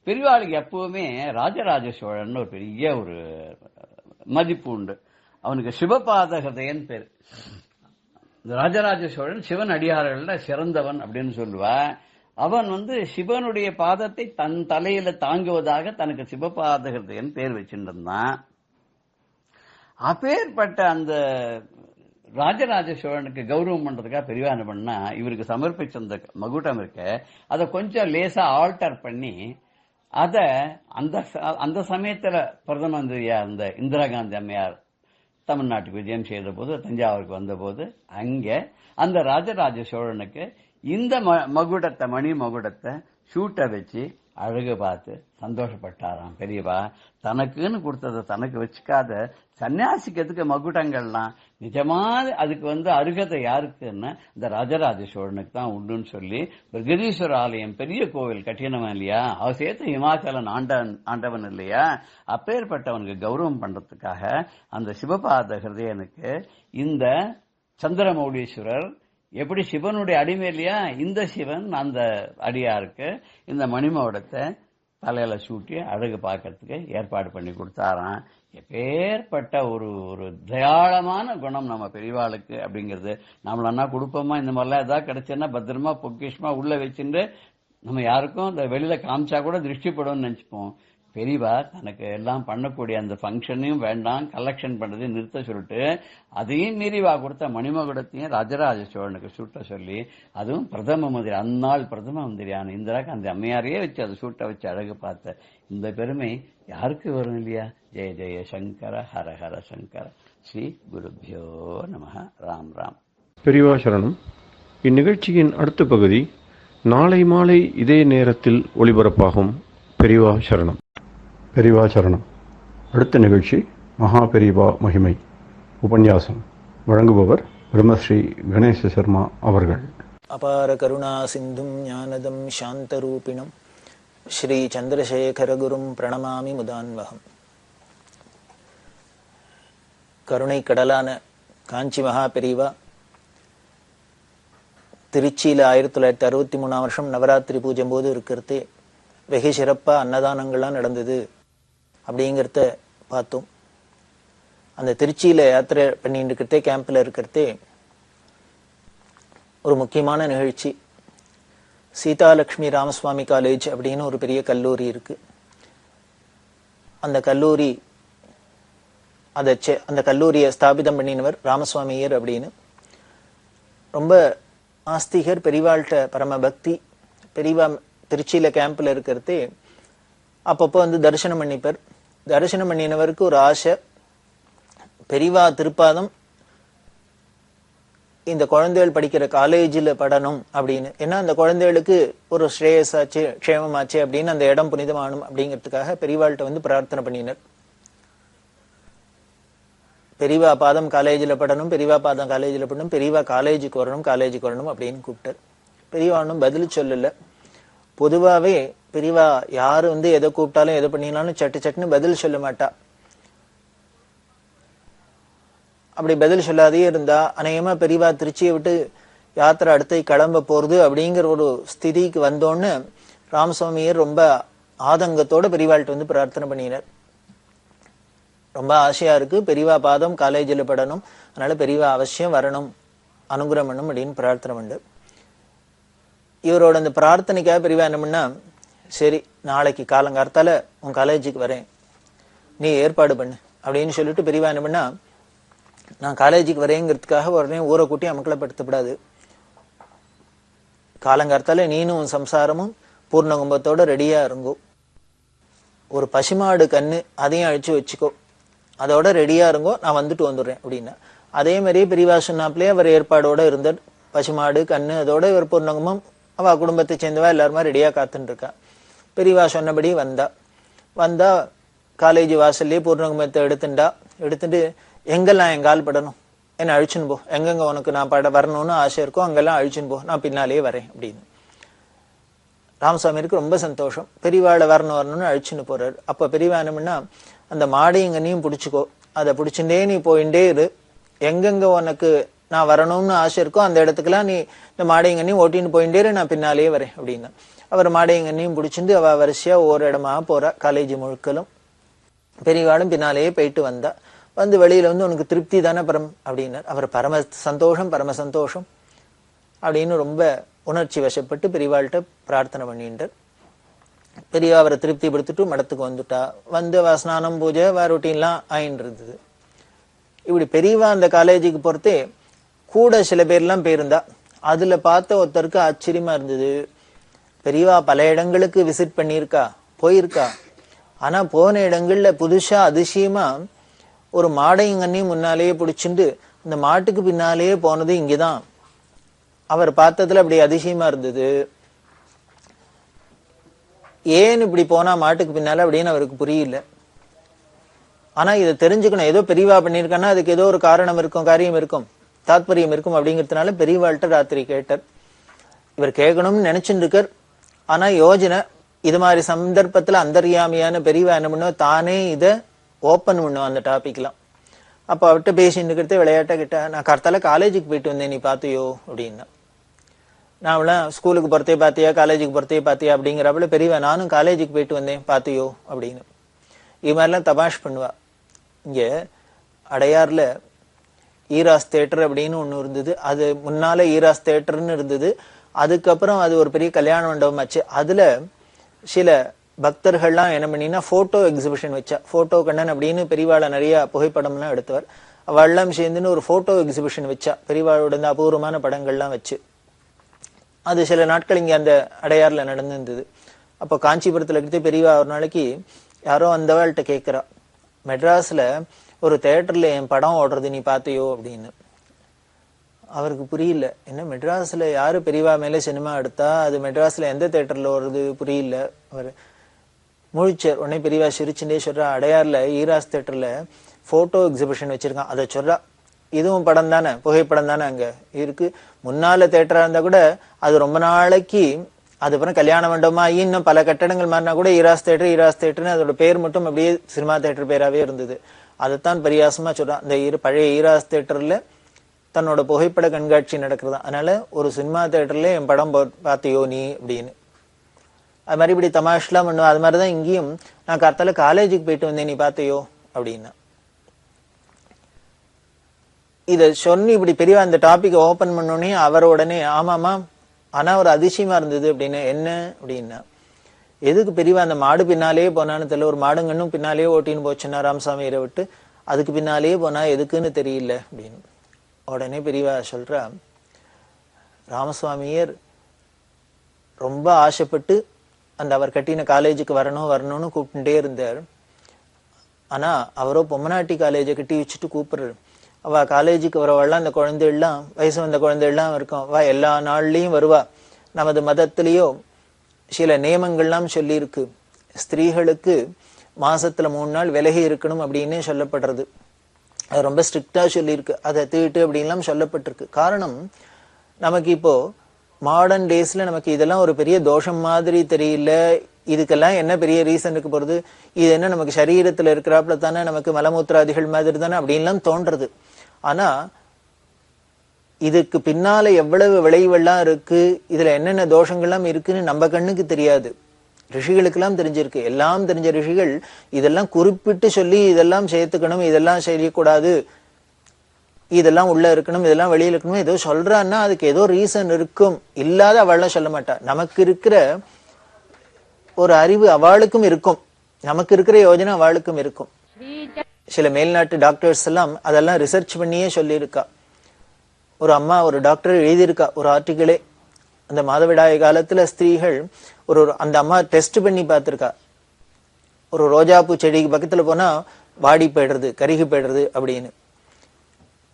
பெரியவாளுக்கு எப்பவுமே ராஜராஜ சோழன் ஒரு பெரிய ஒரு மதிப்பு உண்டு. அவனுக்கு சிவபாத ஹிருதயன் பேரு. இந்த ராஜராஜ சோழன் சிவன் அடியார்கள்ல சிறந்தவன் அப்படின்னு சொல்லுவா. அவன் சிவனுடைய பாதத்தை தன் தலையில தாங்குவதாக தனக்கு சிவபாத ஹிருதயன் பேர் வச்சிருந்தான். அப்பேற்பட்ட அந்த ராஜராஜ சோழனுக்கு கௌரவம் பண்றதுக்காக பெரியவா என்ன பண்ணா, இவருக்கு சமர்ப்பிச்ச அந்த மகுட்டம் இருக்க அதை கொஞ்சம் லேசா ஆல்டர் பண்ணி அத அந்த சமயத்துல பிரதம மந்திரியா அந்த இந்திரா காந்தி அம்மையார் தமிழ்நாட்டுக்கு விஜயம் செய்த போது, தஞ்சாவூருக்கு வந்த போது, அங்க அந்த ராஜராஜ சோழனுக்கு இந்த மகுடத்தை, மணி மகுடத்தை சூட்ட வச்சு அழகு பார்த்து சந்தோஷப்பட்டாராம் பெரியவா. தனக்குன்னு கொடுத்ததை தனக்கு வச்சுக்காத சன்னியாசிக்கிறதுக்கு மகுடங்கள்லாம் நிஜமா அதுக்கு அருகதை யாருக்குன்னு இந்த ராஜராஜ சோழனுக்கு தான் உண்டுன்னு சொல்லி பிரகதீஸ்வர ஆலயம் பெரிய கோவில் கட்டினவன் இல்லையா, அவ சேர்த்து இமாச்சலன் ஆண்டவன் இல்லையா, அப்பேற்பட்டவனுக்கு கௌரவம் பண்றதுக்காக அந்த சிவபாத ஹிருதயனுக்கு இந்த சந்திரமௌலீஸ்வரர் எப்படி சிவனுடைய அடிமை இல்லையா, இந்த சிவன் அந்த அடியாருக்கு இந்த மணிமகுடத்தை தலையில சூட்டி அழகு பார்க்கறதுக்கு ஏற்பாடு பண்ணி கொடுத்தாராம். எப்பேற்பட்ட ஒரு ஒரு தயாளமான குணம் நம்ம பெரியவாளுக்கு அப்படிங்கிறது. நம்மளன்னா கொடுப்போமா, இந்த மாதிரிலாம் ஏதாவது கிடைச்சேன்னா பத்திரமா பொக்கிஷமா உள்ள வச்சுட்டு நம்ம யாருக்கும் இந்த வெளியில காமிச்சா கூட திருஷ்டிப்படும் நினைச்சுப்போம். பெரியவா தனக்கு எல்லாம் பண்ணக்கூடிய அந்த ஃபங்க்ஷனையும் வேண்டாம், கலெக்ஷன் பண்றதையும் நிறுத்த சொல்லிட்டு அதையும் மீறிவா கொடுத்த மணிமகுடத்தையும் ராஜராஜ சோழனுக்கு சூட்ட சொல்லி, அதுவும் பிரதம மந்திரி, அந்நாள் பிரதம மந்திரியான இந்திரா காந்தி அம்மையாரையே வச்சு அதை சூட்ட வச்சு அழகு பார்த்த இந்த பெருமை யாருக்கு வரும் இல்லையா. ஜெய ஜெய சங்கர ஹர ஹர சங்கர. ஸ்ரீ குருபியோ நம. ராம் ராம். பெரியவா சரணம். இந்நிகழ்ச்சியின் அடுத்த பகுதி நாளை மாலை இதே நேரத்தில் ஒளிபரப்பாகும். பெரியவா சரணம். பெரியவா சரணம். அடுத்த நிகழ்ச்சி மகா பெரியவா மகிமை உபன்யாசம். வழங்குபவர் பிரம்மஸ்ரீ கணேச சர்மா அவர்கள். அபார கருணா சிந்தும் ஞானதம் சாந்தரூபிணம் ஸ்ரீ சந்திரசேகரகுரும் பிரணமாமி முதான்வகம். கருணை கடலான காஞ்சி மகா பெரியவா திருச்சியில் 1963 வருஷம் நவராத்திரி பூஜை போது இருக்கிறது வெகு சிறப்பாக அன்னதானங்கள்லாம் நடந்தது அப்படிங்கிறத பார்த்தோம். அந்த திருச்சியில் யாத்திரை பண்ணிட்டு இருக்கிறதே, கேம்பில் இருக்கிறதே ஒரு முக்கியமான நிகழ்ச்சி. சீதாலட்சுமி ராமசுவாமி காலேஜ் அப்படின்னு ஒரு பெரிய கல்லூரி இருக்கு. அந்த கல்லூரி அந்த கல்லூரியை ஸ்தாபிதம் பண்ணினவர் ராமசுவாமியர் அப்படின்னு. ரொம்ப ஆஸ்திகர், பெரியவாள்கிட்ட பரம பக்தி. பெரியவா திருச்சியில கேம்ப்ல இருக்கிறதே அப்பப்போ தரிசனம் பண்ணிப்பார். தரிசனம் பண்ணினவருக்கு ஒரு ஆசை, பெரியவா திருப்பாதம் இந்த குழந்தைகள் படிக்கிற காலேஜில் படணும் அப்படின்னு. ஏன்னா அந்த குழந்தைகளுக்கு ஒரு ஸ்ரேயஸாச்சு, க்ஷேமமாச்சு அப்படின்னு அந்த இடம் புனிதமானும் அப்படிங்கிறதுக்காக பெரியவாள்கிட்ட பிரார்த்தனை பண்ணினர். பெரியவா பாதம் காலேஜில் படணும், பெரியவா பாதம் காலேஜில் படணும், பெரியவா காலேஜுக்கு வரணும் அப்படின்னு கூப்பிட்டார். பெரியவா ஒன்றும் பதில் சொல்லல. பொதுவாவே பெரியவா யாரு எதை கூப்பிட்டாலும் எதை பண்ணினாலும் சட்டு சட்டுன்னு பதில் சொல்ல மாட்டா. அப்படி பதில் சொல்லாதே இருந்தா அநேகமா பெரியவா திருச்சியை விட்டு யாத்திரை அடுத்து கிளம்ப போறது அப்படிங்கிற ஒரு ஸ்திதிக்கு வந்தோன்னு ராமசுவாமியர் ரொம்ப ஆதங்கத்தோட பெரியவாள்கிட்ட பிரார்த்தனை பண்ணினார். ரொம்ப ஆசையா இருக்கு, பெரியவா பாதம் காலேஜில் படணும், அதனால பெரியவா அவசியம் வரணும், அனுகிரகம் பண்ணணும் அப்படின்னு பிரார்த்தனை பண்ணு. இவரோட அந்த பிரார்த்தனைக்காக பெரியவா என்ன பண்ணா, சரி நாளைக்கு காலங்கார்த்தால உன் காலேஜுக்கு வரேன், நீ ஏற்பாடு பண்ணு அப்படின்னு சொல்லிட்டு பெரியவா என்ன பண்ணா, நான் காலேஜுக்கு வரேங்கிறதுக்காக உடனே ஊரை கூட்டி அமக்கலப்படுத்தப்படாது, காலங்கார்த்தால நீனும் உன் சம்சாரமும் பூர்ண கும்பத்தோட ரெடியா இருங்கோ, ஒரு பசுமாடு கண்ணு அதையும் அழிச்சு வச்சுக்கோ, அதோட ரெடியா இருங்கோ, நான் வந்துடுறேன் அப்படின்னா. அதே மாதிரியே பெரியவா சொன்னாப்லயே அவர் ஏற்பாடோட இருந்தார். பசுமாடு கண்ணு அதோட இவர் பூர்ணகுமம் அவ குடும்பத்தை சேர்ந்தவா எல்லாருமா ரெடியா காத்துட்டு இருக்கா. பெரியவா சொன்னபடி வந்தா காலேஜ் வாசல்லே பூர்ணகுமத்தை எடுத்துட்டு எங்கெல்லாம் எங்கால் படணும், என்ன அழிச்சுன்னு போ, எங்கெங்க உனக்கு நான் வரணும்னு ஆசை இருக்கோ அங்கெல்லாம் அழிச்சுன்னு போ, நான் பின்னாலேயே வரேன் அப்படின்னு. ராமசாமிக்கு ரொம்ப சந்தோஷம், பெரியவாளை வரணும்னு அழிச்சுன்னு போறாரு. அப்ப பெரியவா என்ன பண்ணா, அந்த மாடையங்கன்னையும் பிடிச்சிக்கோ, அதை பிடிச்சுட்டே நீ போயிட்டே இரு, எங்கெங்க உனக்கு நான் வரணும்னு ஆசை இருக்கோ அந்த இடத்துக்குலாம் நீ இந்த மாடையங்கன்னையும் ஓட்டின்னு போயிட்டே இரு, நான் பின்னாலேயே வரேன் அப்படின்னு. அவர் மாடையங்கன்னையும் பிடிச்சிட்டு அவ வரிசையா ஒவ்வொரு இடமா போறா, காலேஜ் முழுக்கலும். பெரியவாளும் பின்னாலேயே போயிட்டு வந்தா. வெளியில உனக்கு திருப்தி தானே பரம் அப்படின்னார். அவர் பரம சந்தோஷம் அப்படின்னு ரொம்ப உணர்ச்சி வசப்பட்டு பெரியவாள்கிட்ட பிரார்த்தனை பண்ணிட்டார். பெரியவா அவரை திருப்தி படுத்திட்டு மடத்துக்கு வந்துட்டா. ஸ்நானம் பூஜை ரொட்டீன்லாம் ஆயின்னு இருந்தது. இப்படி பெரியவா அந்த காலேஜுக்கு போறதே கூட சில பேர்லாம் போயிருந்தா. அதுல பார்த்த ஒருத்தருக்கு ஆச்சரியமா இருந்தது. பெரியவா பல இடங்களுக்கு விசிட் போயிருக்கா, ஆனா போன இடங்கள்ல புதுசா அதிசயமா ஒரு மாடையங்கன்னையும் முன்னாலேயே பிடிச்சிட்டு அந்த மாட்டுக்கு பின்னாலேயே போனது இங்கதான். அவர் பார்த்ததுல அப்படி அதிசயமா இருந்தது. ஏன் இப்படி போனா மாட்டுக்கு பின்னால அப்படின்னு அவருக்கு புரியல. ஆனா இதை தெரிஞ்சுக்கணும், ஏதோ பெரியவா பண்ணிருக்கான்னா அதுக்கு ஏதோ ஒரு காரணம் இருக்கும், காரியம் இருக்கும், தாத்பரியம் இருக்கும் அப்படிங்கிறதுனால பெரியவாள்கிட்ட ராத்திரி கேட்டார். இவர் கேட்கணும்னு நினைச்சுட்டு இருக்கார். ஆனா யோஜனை, இது மாதிரி சந்தர்ப்பத்துல அந்தர்யாமியான பெரியவா என்ன பண்ணுவோம், தானே இதை ஓப்பன் பண்ணுவோம் அந்த டாபிக்லாம். அப்ப அவர்கிட்ட பேசிட்டு இருக்கிறதே விளையாட்ட கிட்ட, நான் கரெக்டால காலேஜுக்கு போயிட்டு வந்தேன், நீ பாத்தியோ அப்படின்னா. நான் ஸ்கூலுக்கு போறதே பாத்தியா, காலேஜுக்கு போறதே பாத்தியா அப்படிங்கிறப்பல பெரியவா நானும் காலேஜுக்கு போயிட்டு வந்தேன் பாத்தியோ அப்படின்னு. இது மாதிரிலாம் தபாஷ் பண்ணுவா. இங்க அடையார்ல ஈராஸ் தேட்டர் அப்படின்னு ஒண்ணு இருந்தது. அது முன்னால ஈராஸ் தேட்டர்னு இருந்தது. அதுக்கப்புறம் அது ஒரு பெரிய கல்யாண மண்டபம் ஆச்சு. அதுல சில பக்தர்கள்லாம் என்ன பண்ணினா போட்டோ எக்ஸிபிஷன் வச்சா. போட்டோ கண்ணன் அப்படின்னு பெரியவாளை நிறைய புகைப்படம்லாம் எடுத்தவர். அவெல்லாம் சேர்ந்துன்னு ஒரு போட்டோ எக்ஸிபிஷன் வச்சா, பெரியவாளோட இந்த அபூர்வமான படங்கள்லாம் வச்சு. அது சில நாட்கள் இங்க அந்த அடையாறுல நடந்திருந்தது. அப்போ காஞ்சிபுரத்துல இருக்கிற பெரியவா ஒரு நாளைக்கு யாரோ வந்தவாள்கிட்ட கேட்கிறா, மெட்ராஸ்ல ஒரு தியேட்டர்ல என் படம் ஓடுறது நீ பாத்தியோ அப்படின்னு. அவருக்கு புரியல, என்ன மெட்ராஸ்ல யாரு பெரியவா மேல சினிமா எடுத்தா, அது மெட்ராஸ்ல எந்த தியேட்டர்ல வருது புரியல. அவர் முழிச்சார். உடனே பெரியவா சிரிச்சுட்டே சொல்றா, அடையாறுல ஈராஸ் தியேட்டர்ல போட்டோ எக்ஸிபிஷன் வச்சிருக்கான், அதை சொல்றா. இதுவும் படம் தானே, புகைப்படம் தானே அங்க இருக்கு. முன்னால தியேட்டரா இருந்தா கூட அது ரொம்ப நாளைக்கு அதுக்கப்புறம் கல்யாண மண்டபமா இன்னும் பல கட்டடங்கள் மாறினா கூட ஈராஸ் தேட்டர்னு அதோட பேர் மட்டும் அப்படியே சினிமா தியேட்டர் பேராவே இருந்தது. அதைத்தான் பரியாசமா சொல்றான். இந்த பழைய ஈராஸ் தியேட்டர்ல தன்னோட புகைப்பட கண்காட்சி நடக்கிறதா, அதனால ஒரு சினிமா தியேட்டர்ல என் படம் பாத்தியோ நீ அப்படின்னு. அது மாதிரி இப்படி தமாஷ்லாம் பண்ணுவோம். அது மாதிரிதான் இங்கேயும், நான் கரெக்டால காலேஜுக்கு போயிட்டு வந்தேன் நீ பாத்தியோ அப்படின்னா. இத சொன்னி இப்படி பெரியவா அந்த டாபிக் ஓபன் பண்ணோடனே அவர் உடனே ஆமாமா, ஆனா ஒரு அதிசயமா இருந்தது அப்படின்னு. என்ன அப்படின்னா, எதுக்கு பெரியவா அந்த மாடு பின்னாலேயே போனான்னு தெரியல, ஒரு மாடுங்கன்னும் பின்னாலேயே ஓட்டின்னு போச்சுன்னா ராமசாமியரை விட்டு, அதுக்கு பின்னாலேயே போனா எதுக்குன்னு தெரியல அப்படின்னு. உடனே பெரியவா சொல்றா, ராமசுவாமியர் ரொம்ப ஆசைப்பட்டு அந்த அவர் கட்டின காலேஜுக்கு வரணும்னு கூப்பிட்டுட்டே இருந்தார். ஆனா அவரோ பொம்மநாட்டி காலேஜை கட்டி வச்சுட்டு கூப்பிடுறாரு. அவ காலேஜுக்கு வரவாள்லாம் அந்த குழந்தைகள்லாம், வயசு வந்த குழந்தைகள்லாம் இருக்கும், வா எல்லா நாள்லயும் வருவா. நமது மதத்திலேயோ சில நியமங்கள்லாம் சொல்லி இருக்கு. ஸ்திரீகளுக்கு மாசத்துல 3 நாள் விலகி இருக்கணும் அப்படின்னு சொல்லப்படுறது. அது ரொம்ப ஸ்ட்ரிக்டா சொல்லியிருக்கு. அதை தீட்டு அப்படின்லாம் சொல்லப்பட்டிருக்கு. காரணம், நமக்கு இப்போ மாடர்ன் டேஸ்ல நமக்கு இதெல்லாம் ஒரு பெரிய தோஷம் மாதிரி தெரியல. இதுக்கெல்லாம் என்ன பெரிய ரீசன் இருக்க போறது, இது என்ன நமக்கு சரீரத்துல இருக்கிறாப்புல தானே, நமக்கு மலமூத்திராதிகள் மாதிரி தானே அப்படின்லாம் தோன்றது. ஆனா இதுக்கு பின்னால எவ்வளவு விளைவுகள்லாம் இருக்கு, இதுல என்னென்ன தோஷங்கள்லாம் இருக்குன்னு நம்ம கண்ணுக்கு தெரியாது, ரிஷிகளுக்கெல்லாம் தெரிஞ்சிருக்கு. எல்லாம் தெரிஞ்ச ரிஷிகள் இதெல்லாம் குறிப்பிட்டு சொல்லி இதெல்லாம் சேர்த்துக்கணும், இதெல்லாம் செய்யக்கூடாது, இதெல்லாம் உள்ள இருக்கணும், இதெல்லாம் வெளியில இருக்கணும் ஏதோ சொல்றான்னா அதுக்கு ஏதோ ரீசன் இருக்கும். இல்லாத அவள்லாம் சொல்ல மாட்டா. நமக்கு இருக்கிற ஒரு அறிவு அவளுக்கும் இருக்கும், நமக்கு இருக்கிற யோஜனை அவளுக்கும் இருக்கும். சில மேல்நாட்டு டாக்டர்ஸ் எல்லாம் அதெல்லாம் ரிசர்ச் பண்ணியே சொல்லியிருக்கா. ஒரு அம்மா ஒரு டாக்டர் எழுதியிருக்கா ஒரு ஆர்டிகிளே, அந்த மாதவிடாய் காலத்துல ஸ்திரீகள் அந்த அம்மா டெஸ்ட் பண்ணி பார்த்திருக்கா. ஒரு ரோஜாப்பூ செடிக்கு பக்கத்துல போனா வாடி போயிடுறது, கருகி போயிடுறது அப்படின்னு.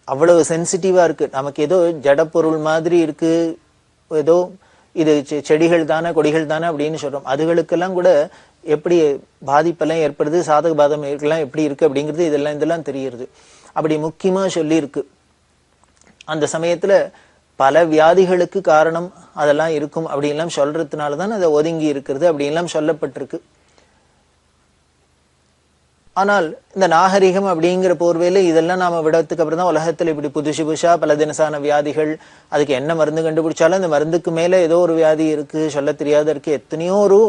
அவ்வளவு சென்சிட்டிவா இருக்கு. நமக்கு ஏதோ ஜடப்பொருள் மாதிரி இருக்கு, ஏதோ இது செடிகள் தானே கொடிகள் தானே அப்படின்னு சொல்றோம். அதுகளுக்கெல்லாம் கூட எப்படி பாதிப்பெல்லாம் ஏற்படுது, சாதக பாதம் எல்லாம் எப்படி இருக்கு அப்படிங்கிறது இதெல்லாம் தெரியுது. அப்படி முக்கியமா சொல்லி இருக்கு. அந்த சமயத்துல பல வியாதிகளுக்கு காரணம் அதெல்லாம் இருக்கும் அப்படின்லாம் சொல்றதுனாலதான் அதை ஒதுங்கி இருக்கிறது அப்படின்லாம் சொல்லப்பட்டிருக்கு. ஆனால் இந்த நாகரிகம் அப்படிங்கிற போர்வையில இதெல்லாம் நாம விடத்துக்கு அப்புறம் தான் உலகத்துல இப்படி புதுசா பல தினசான வியாதிகள், அதுக்கு என்ன மருந்து கண்டுபிடிச்சாலும் அந்த மருந்துக்கு மேல ஏதோ ஒரு வியாதி இருக்கு, சொல்ல தெரியாத இருக்கு, எத்தனையோ ஒரு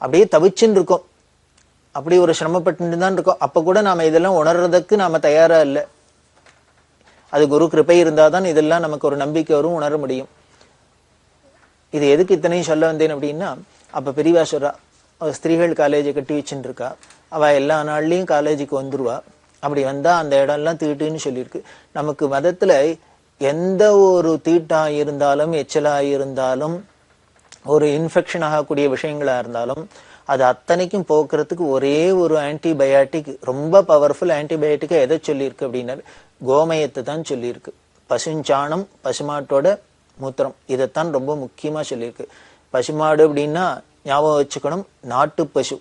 அப்படியே தவிச்சுன்னு இருக்கோம், அப்படி ஒரு சிரமப்பட்டு தான் இருக்கோம். அப்ப கூட நாம இதெல்லாம் உணர்றதுக்கு நாம தயாரா இல்லை. அது குரு கிருபை இருந்தாதான் இதெல்லாம் நமக்கு ஒரு நம்பிக்கை வரும், உணர முடியும். இது எதுக்கு இத்தனையும் சொல்ல வந்தேன் அப்படின்னா, அப்ப பெரியவா சொல்றா, ஸ்திரீகள் காலேஜை கட்டி வச்சுட்டு இருக்கா, அவ எல்லா நாள்லயும் காலேஜுக்கு வந்துருவா. அப்படி வந்தா அந்த இடம்லாம் தீட்டுன்னு சொல்லியிருக்கு. நமக்கு மதத்துல எந்த ஒரு தீட்டா இருந்தாலும், எச்சலா இருந்தாலும், ஒரு இன்ஃபெக்ஷன் ஆகக்கூடிய விஷயங்களா இருந்தாலும் அது அத்தனைக்கும் போக்குறதுக்கு ஒரே ஒரு ஆன்டிபயாட்டிக், ரொம்ப பவர்ஃபுல் ஆன்டிபயாட்டிக்கா எதை சொல்லியிருக்கு அப்படின்னா கோமயத்தை தான் சொல்லியிருக்கு. பசுஞ்சாணம், பசுமாட்டோட மூத்திரம், இதைத்தான் ரொம்ப முக்கியமா சொல்லியிருக்கு. பசுமாடு அப்படின்னா ஞாபகம் வச்சுக்கணும், நாட்டு பசு.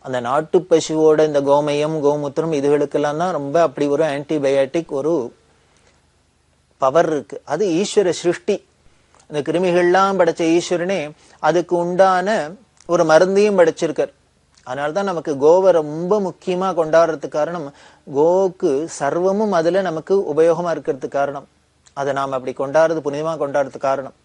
அந்த நாட்டு பசுவோட இந்த கோமயம் கோமூத்திரம் இதுகளுக்கெல்லாம் தான் ரொம்ப அப்படி ஒரு ஆன்டிபயாட்டிக் ஒரு பவர் இருக்கு. அது ஈஸ்வர சிருஷ்டி. இந்த கிருமிகள்லாம் படைச்ச ஈஸ்வரனே அதுக்கு உண்டான ஒரு மருந்தையும் படைச்சிருக்கார். அதனால்தான் நமக்கு கோவை ரொம்ப முக்கியமா கொண்டாடுறதுக்கு காரணம், கோவுக்கு சர்வமும் அதுல நமக்கு உபயோகமா இருக்கிறதுக்கு காரணம், அதை நாம அப்படி கொண்டாடுறது, புனிதமா கொண்டாடுறதுக்கு காரணம்.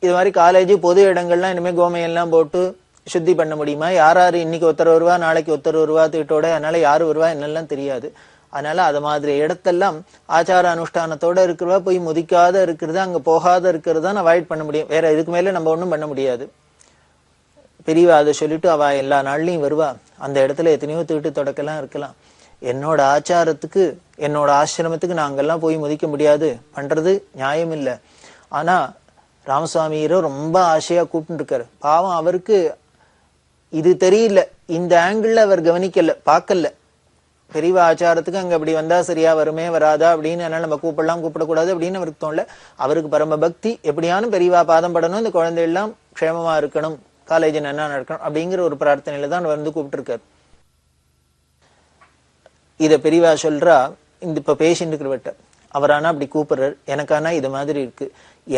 இது மாதிரி காலேஜ் பொது இடங்கள்லாம் இனிமே கோமையெல்லாம் போட்டு சுத்தி பண்ண முடியுமா? யாரு இன்னைக்கு ஒருத்தர் வருவா, நாளைக்கு ஒருத்தர் வருவா தீட்டோட, அதனால யாரு வருவா என்னெல்லாம் தெரியாது. அதனால அது மாதிரி இடத்தெல்லாம் ஆச்சார அனுஷ்டானத்தோட இருக்கிறவா போய் முதிக்காத இருக்கிறது, அங்க போகாத இருக்கிறதான் அவாய்ட் பண்ண முடியும். வேற இதுக்கு மேல நம்ம ஒண்ணும் பண்ண முடியாது. பெரியவா அதை சொல்லிட்டு அவ எல்லா நாள்லயும் வருவா. அந்த இடத்துல எத்தனையோ தீட்டு தொடக்கலாம் இருக்கலாம். என்னோட ஆச்சாரத்துக்கு, என்னோட ஆசிரமத்துக்கு நாங்கெல்லாம் போய் முதிக்க முடியாது, பண்றது நியாயம் இல்லை. ஆனா ராமசுவாமியரோ ரொம்ப ஆசையா கூப்பிட்டு இருக்காரு. பாவம் அவருக்கு இது தெரியல, இந்த ஆங்கிள் அவர் கவனிக்கல, பார்க்கல. பெரியவா ஆச்சாரத்துக்கு அங்க அப்படி வந்தா சரியா வருமே வராதா அப்படின்னு, அதனால நம்ம கூப்பிடக்கூடாது அப்படின்னு அவருக்கு தோணல. அவருக்கு பரம பக்தி, எப்படியானும் பெரியவா பாதம் படணும், இந்த குழந்தை எல்லாம் க்ஷேமமா இருக்கணும், காலேஜ் என்ன நடக்கணும் அப்படிங்கிற ஒரு பிரார்த்தனையில தான் வந்து கூப்பிட்டு இருக்காரு. இத பெரியவா சொல்றா, இந்த இப்ப பேசிட்டு இருக்கிறவட்ட அவரானா அப்படி கூப்பிடுறாரு, எனக்கானா இது மாதிரி இருக்கு,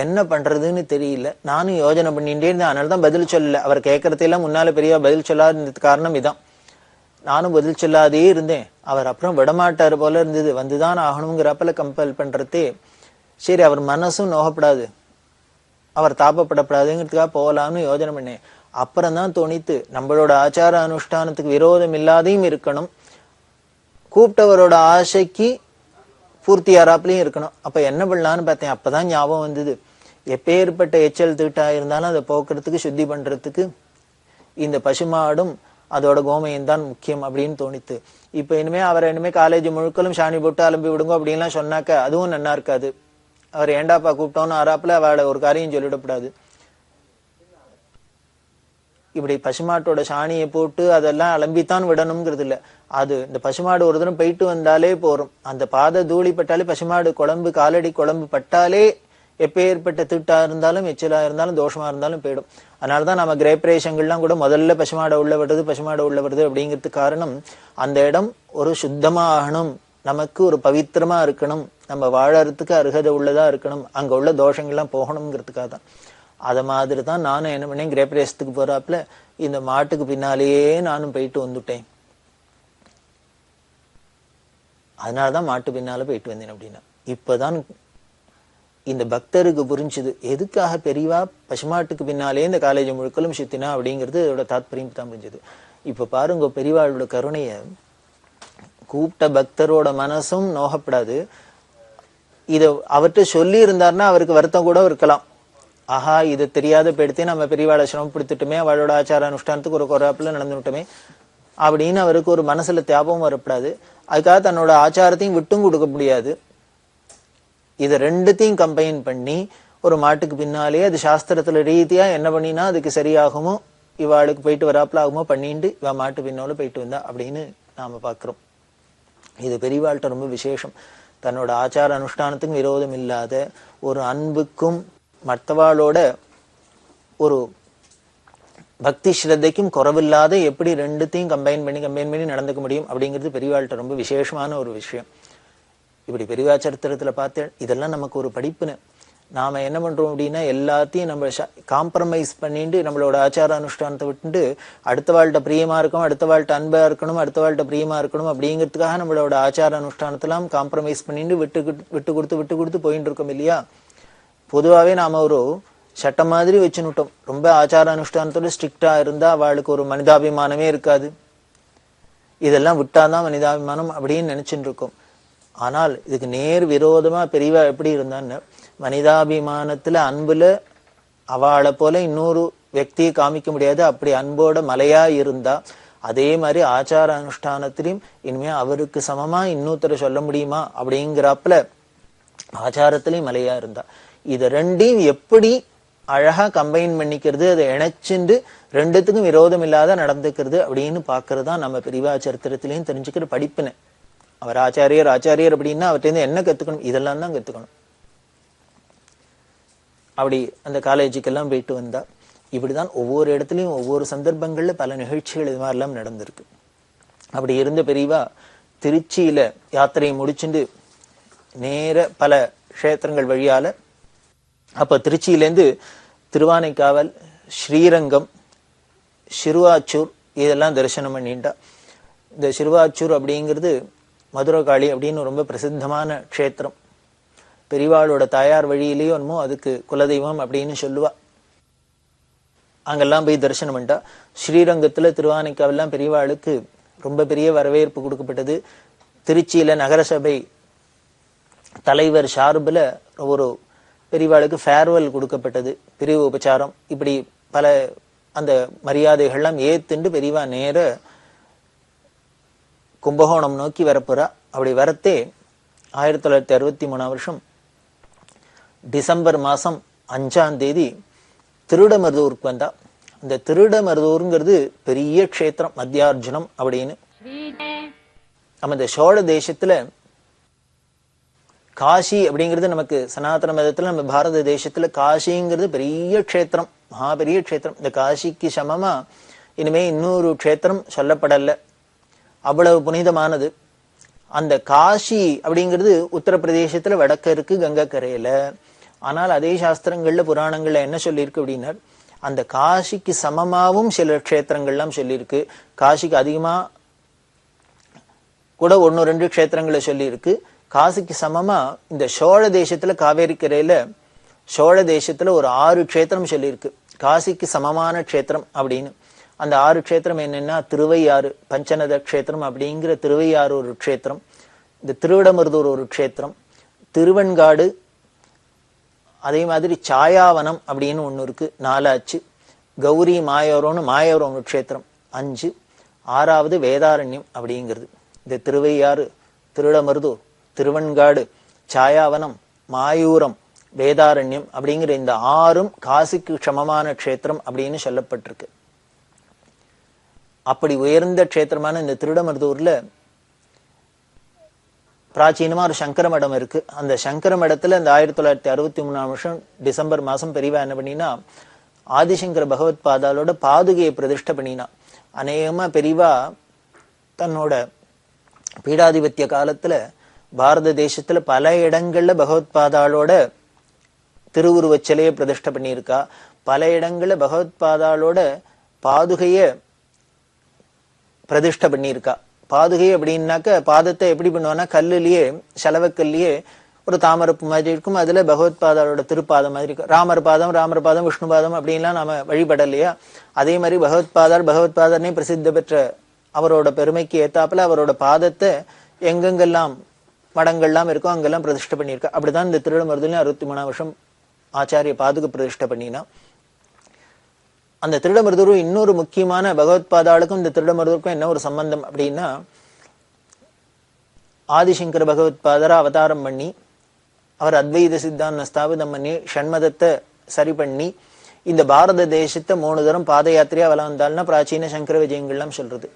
என்ன பண்றதுன்னு தெரியல, நானும் யோஜனை பண்ணிட்டே இருந்தேன், அதனாலதான் பதில் சொல்லல. அவர் கேட்கறதையெல்லாம் முன்னால பெரியவா பதில் சொல்லாத இருந்ததுக்கு காரணம் இதான். நானும் பதில் சொல்லாதே இருந்தேன். அவர் அப்புறம் விடமாட்டாரு போல இருந்தது, வந்துதான் ஆகணுங்கிறப்பல கம்பல் பண்றதே. சரி, அவர் மனசும் நோகப்படாது, அவர் தாப்பப்படப்படாதுங்கிறதுக்காக போகலாம்னு யோஜனை பண்ணேன். அப்புறம் தான் தோணித்து, நம்மளோட ஆச்சார அனுஷ்டானத்துக்கு விரோதம் இல்லாதையும் இருக்கணும், கூப்பிட்டவரோட ஆசைக்கு பூர்த்தியாராப்லயும் இருக்கணும். அப்ப என்ன பண்ணலான்னு பார்த்தேன். அப்பதான் ஞாபகம் வந்தது, எப்பேற்பட்ட எச்சல் தீட்டா இருந்தாலும் அதை போக்குறதுக்கு, சுத்தி பண்றதுக்கு இந்த பசுமாடும் அதோட கோமையும் தான் முக்கியம் அப்படின்னு தோணித்து. இப்ப இனிமே அவரை இனிமே காலேஜ் முழுக்களும் சாணி போட்டு அலம்பி விடுங்க அப்படின்லாம் சொன்னாக்க அதுவும் நல்லா இருக்காது. அவர் ஏண்டாப்பா கூப்பிட்டோன்னு ஆறாப்புல அவளை ஒரு காரியம் சொல்லிடக்கூடாது. இப்படி பசுமாட்டோட சாணியை போட்டு அதெல்லாம் அலம்பித்தான் விடணுங்கிறது இல்ல. அது இந்த பசுமாடு ஒரு தரம் போயிட்டு வந்தாலே போறோம், அந்த பாத தூளி பட்டாலே, பசுமாடு குழம்பு காலடி குழம்பு பட்டாலே எப்பேற்பட்ட திட்டா இருந்தாலும் எச்சலா இருந்தாலும் தோஷமா இருந்தாலும் போயிடும். அதனாலதான் நம்ம கிரேப்ரேஷங்கள்லாம் கூட முதல்ல பசுமாடை உள்ள வருது, பசுமாடை உள்ள வருது அப்படிங்கிறதுக்கு காரணம், அந்த இடம் ஒரு சுத்தமா ஆகணும், நமக்கு ஒரு பவித்திரமா இருக்கணும், நம்ம வாழறதுக்கு அருகதை உள்ளதா இருக்கணும், அங்க உள்ள தோஷங்கள்லாம் போகணுங்கிறதுக்காக தான். அத மாதிரி தான் நானும் என்ன பண்ணேன், கிரேப்ரேசத்துக்கு போறாப்புல இந்த மாட்டுக்கு பின்னாலேயே நானும் போயிட்டு வந்துட்டேன். அதனாலதான் மாட்டு பின்னால போயிட்டு வந்தேன் அப்படின்னா. இப்பதான் இந்த பக்தருக்கு புரிஞ்சுது எதுக்காக பெரியவா பசுமாட்டுக்கு பின்னாலே இந்த காலேஜ் முழுக்கலும் சுத்தினா அப்படிங்கிறது இதோட தாத்பரியம் தான் புரிஞ்சுது. இப்ப பாருங்க, பெரியவாளோட கருணைய கூப்பிட்ட பக்தரோட மனசும் நோகப்படாது. இத அவர்கிட்ட சொல்லி இருந்தாருன்னா அவருக்கு வருத்தம் கூட இருக்கலாம். ஆஹா, இதை தெரியாத போயிடுத்தே, நம்ம பெரியவாளை சிரமப்படுத்திட்டுமே, அவளோட ஆச்சார அனுஷ்டானத்துக்கு ஒரு குறைப்புல நடந்துட்டோமே அப்படின்னு அவருக்கு ஒரு மனசுல தியாபம் வரப்படாது. அதுக்காக தன்னோட ஆச்சாரத்தையும் விட்டும் கொடுக்க முடியாது. இதை ரெண்டுத்தையும் கம்பைன் பண்ணி ஒரு மாட்டுக்கு பின்னாலே அது சாஸ்திரத்துல ரீதியா என்ன பண்ணினா அதுக்கு சரியாகுமோ, இவாளுக்கு போயிட்டு வராப்புல ஆகுமோ பண்ணிட்டு இவ மாட்டு பின்னால போயிட்டு வந்தா அப்படின்னு நாம பாக்குறோம். இது பெரியவாள்கிட்ட ரொம்ப விசேஷம். தன்னோட ஆச்சார அனுஷ்டானத்துக்கும் விரோதம் இல்லாத, ஒரு அன்புக்கும் மற்றவாளோட ஒரு பக்தி ஸ்ரத்தைக்கும் குறவில்லாத எப்படி ரெண்டுத்தையும் கம்பைன் பண்ணி நடந்துக்க முடியும் அப்படிங்கிறது பெரியவாள்கிட்ட ரொம்ப விசேஷமான ஒரு விஷயம். இப்படி பெரியவா சரித்திரத்துல பார்த்தேன், இதெல்லாம் நமக்கு ஒரு படிப்புன்னு. நாம என்ன பண்றோம் அப்படின்னா, எல்லாத்தையும் நம்ம காம்ப்ரமைஸ் பண்ணிட்டு நம்மளோட ஆச்சார அனுஷ்டானத்தை விட்டுட்டு அடுத்த வாழ்கிட்ட பிரியமா இருக்கணும், அடுத்த வாழ்கிட்ட அன்பா இருக்கணும், அடுத்த வாழ்கிட்ட பிரியமா இருக்கணும் அப்படிங்கிறதுக்காக நம்மளோட ஆச்சார அனுஷ்டானத்தெல்லாம் காம்ப்ரமைஸ் பண்ணிட்டு விட்டு கொடுத்து போயிட்டு இருக்கோம் இல்லையா. பொதுவாகவே நாம ஒரு சட்டம் மாதிரி வச்சுனுட்டோம். ரொம்ப ஆச்சார அனுஷ்டானத்தோட ஸ்ட்ரிக்டா இருந்தா அவளுக்கு ஒரு மனிதாபிமானமே இருக்காது. இதெல்லாம் விட்டாதான் மனிதாபிமானம் அப்படின்னு நினைச்சுட்டு இருக்கோம். ஆனால் இதுக்கு நேர் விரோதமா பெரியவா எப்படி இருந்தான்னு, மனிதாபிமானத்துல அன்புல அவளை போல இன்னொரு व्यक्तिயை காமிக்க முடியாது. அப்படி அன்போட மலையா இருந்தா, அதே மாதிரி ஆச்சார அனுஷ்டானத்திலையும் இனிமே அவருக்கு சமமா இன்னொருத்தரை சொல்ல முடியுமா அப்படிங்கிறப்பல ஆச்சாரத்திலையும் மலையா இருந்தா. இத ரெண்டையும் எப்படி அழகா கம்பைன் பண்ணிக்கிறது, அதை இணைச்சுண்டு ரெண்டுத்துக்கும் விரோதம் இல்லாத நடந்துக்கிறது அப்படின்னு பாக்குறது தான் நம்ம பெரியவா சரித்திரத்திலையும் தெரிஞ்சுக்கிற படிப்புன்னு. அவர் ஆச்சாரியர் அப்படின்னா அவர்கிட்ட என்ன கத்துக்கணும், இதெல்லாம் தான் கத்துக்கணும். அப்படி அந்த காலேஜுக்கெல்லாம் போயிட்டு வந்தா இப்படிதான் ஒவ்வொரு இடத்துலயும் ஒவ்வொரு சந்தர்ப்பங்கள்ல பல நிகழ்ச்சிகள் இது மாதிரிலாம் நடந்திருக்கு. அப்படி இருந்த பெரியவா திருச்சியில யாத்திரையை முடிச்சுட்டு நேர பல கஷேத்திரங்கள் வழியால, அப்ப திருச்சியிலேருந்து திருவானைக்காவல், ஸ்ரீரங்கம், சிறுவாச்சூர் இதெல்லாம் தரிசனம் பண்ணிட்டா. இந்த சிறுவாச்சூர் அப்படிங்கிறது மதுரை காளி அப்படின்னு ரொம்ப பிரசித்தமான க்ஷேத்திரம். பெரியவாளோட தாயார் வழியிலேயோ என்னமோ அதுக்கு குலதெய்வம் அப்படின்னு சொல்லுவா. அங்கெல்லாம் போய் தரிசனம் பண்ணிட்டா. ஸ்ரீரங்கத்துல திருவானைக்காவெல்லாம் பெரியவாளுக்கு ரொம்ப பெரிய வரவேற்பு கொடுக்கப்பட்டது. திருச்சியில நகரசபை தலைவர் சார்புல ஒரு பெரியவாளுக்கு ஃபேர்வெல் கொடுக்கப்பட்டது, பிரிவு உபச்சாரம், இப்படி பல அந்த மரியாதைகள்லாம் ஏத்துண்டு பெரியவா நேர கும்பகோணம் நோக்கி வரப்போறா. அப்படி வரத்தே 1963 டிசம்பர் மாசம் 5ஆம் தேதி திருடமருதூருக்கு வந்தா. இந்த திருடமருதூருங்கிறது பெரிய க்ஷேத்திரம், மத்தியார்ஜுனம் அப்படின்னு. நம்ம இந்த சோழ தேசத்துல காசி அப்படிங்கிறது நமக்கு சனாதன மதத்துல, நம்ம பாரத தேசத்துல காசிங்கிறது பெரிய க்ஷேத்திரம், மகா பெரிய க்ஷேத்திரம். இந்த காசிக்கு சமமா இனிமே இன்னொரு க்ஷேத்திரம் சொல்லப்படல, அவ்வளவு புனிதமானது. அந்த காசி அப்படிங்கிறது உத்தரப்பிரதேசத்துல வடக்க இருக்கு, கங்கை கரையில. ஆனால் அதே சாஸ்திரங்கள்ல புராணங்கள்ல என்ன சொல்லியிருக்கு அப்படின்னா, அந்த காசிக்கு சமமாவும் சில க்ஷேத்திரங்கள்லாம் சொல்லியிருக்கு. காசிக்கு அதிகமா கூட 1-2 க்ஷேத்திரங்களை சொல்லியிருக்கு. காசிக்கு சமமா இந்த சோழ தேசத்துல காவேரி கரையில சோழ தேசத்துல ஒரு 6 க்ஷேத்திரம் சொல்லியிருக்கு, காசிக்கு சமமான க்ஷேத்திரம் அப்படின்னு. அந்த 6 க்ஷேத்திரம் என்னன்னா, திருவையாறு பஞ்சநத க்ஷேத்திரம் அப்படிங்கிற திருவையாறு ஒரு க்ஷேத்திரம், இந்த திருவிடமருதூர் ஒரு க்ஷேத்திரம், திருவெண்காடு, அதே மாதிரி சாயாவனம் அப்படின்னு ஒண்ணு இருக்கு 4, கௌரி மாயவரம் ஒரு க்ஷேத்திரம் 5, 6வது வேதாரண்யம் அப்படிங்கிறது. இந்த திருவையாறு, திருவிடமருதூர், திருவெண்காடு, சாயாவனம், மாயூரம், வேதாரண்யம் அப்படிங்கிற இந்த 6ம் காசிக்கு சமமான க்ஷேத்திரம் அப்படின்னு சொல்லப்பட்டிருக்கு. அப்படி உயர்ந்த க்ஷேத்திரமான இந்த திருடமருதூர்ல பிராச்சீனமா ஒரு சங்கர மடம் இருக்கு. அந்த சங்கர மடத்துல இந்த 1963 டிசம்பர் மாசம் பெரியவா என்ன பண்ணினா, ஆதிசங்கர பகவத் பாதாலோட பாதுகையை பிரதிஷ்டை பண்ணினா. அநேகமா பெரியவா தன்னோட பீடாதிபத்திய காலத்துல பாரத தேசத்துல பல இடங்கள்ல பகவத்பாதாளோட திருவுருவச் சிலையை பிரதிஷ்டை பண்ணியிருக்கா. பல இடங்கள்ல பகவத்பாதாளோட பாதுகைய பிரதிஷ்டை பண்ணியிருக்கா. பாதுகை அப்படின்னாக்க பாதத்தை எப்படி பண்ணுவான்னா கல்லுலயே செலவக்கல்லையே ஒரு தாமரப்பு மாதிரி இருக்கும், அதுல பகவத்பாதாளோட திருப்பாதம் மாதிரி இருக்கும். ராமர் பாதம் விஷ்ணு பாதம் அப்படின்லாம் நாம வழிபடலையா, அதே மாதிரி பகவத்பாதர்னே பிரசித்த பெற்ற அவரோட பெருமைக்கு ஏத்தாப்புல அவரோட பாதத்தை எங்கெங்கெல்லாம் மடங்கள்லாம் இருக்கோ அங்கெல்லாம் பிரதிஷ்டை பண்ணியிருக்கா. அப்படிதான் இந்த திருடமருதுல 63ஆம் வருஷம் ஆச்சாரிய பாதுக பிரதிஷ்டை பண்ணினா. அந்த திருடமருதூரும் இன்னொரு முக்கியமான பகவத்பாதாளுக்கும் இந்த திருடமருதூருக்கும் என்ன ஒரு சம்பந்தம் அப்படின்னா, ஆதிசங்கர பகவத்பாதரை அவதாரம் பண்ணி அவர் அத்வைத சித்தாந்த ஸ்தாபிதம் பண்ணி ஷண்மதத்தை சரி பண்ணி இந்த பாரத தேசத்தை 3 தரம் பாத யாத்திரையா வளர்ந்தாள்னா பிராச்சீன சங்கர விஜயங்கள்லாம் சொல்றது.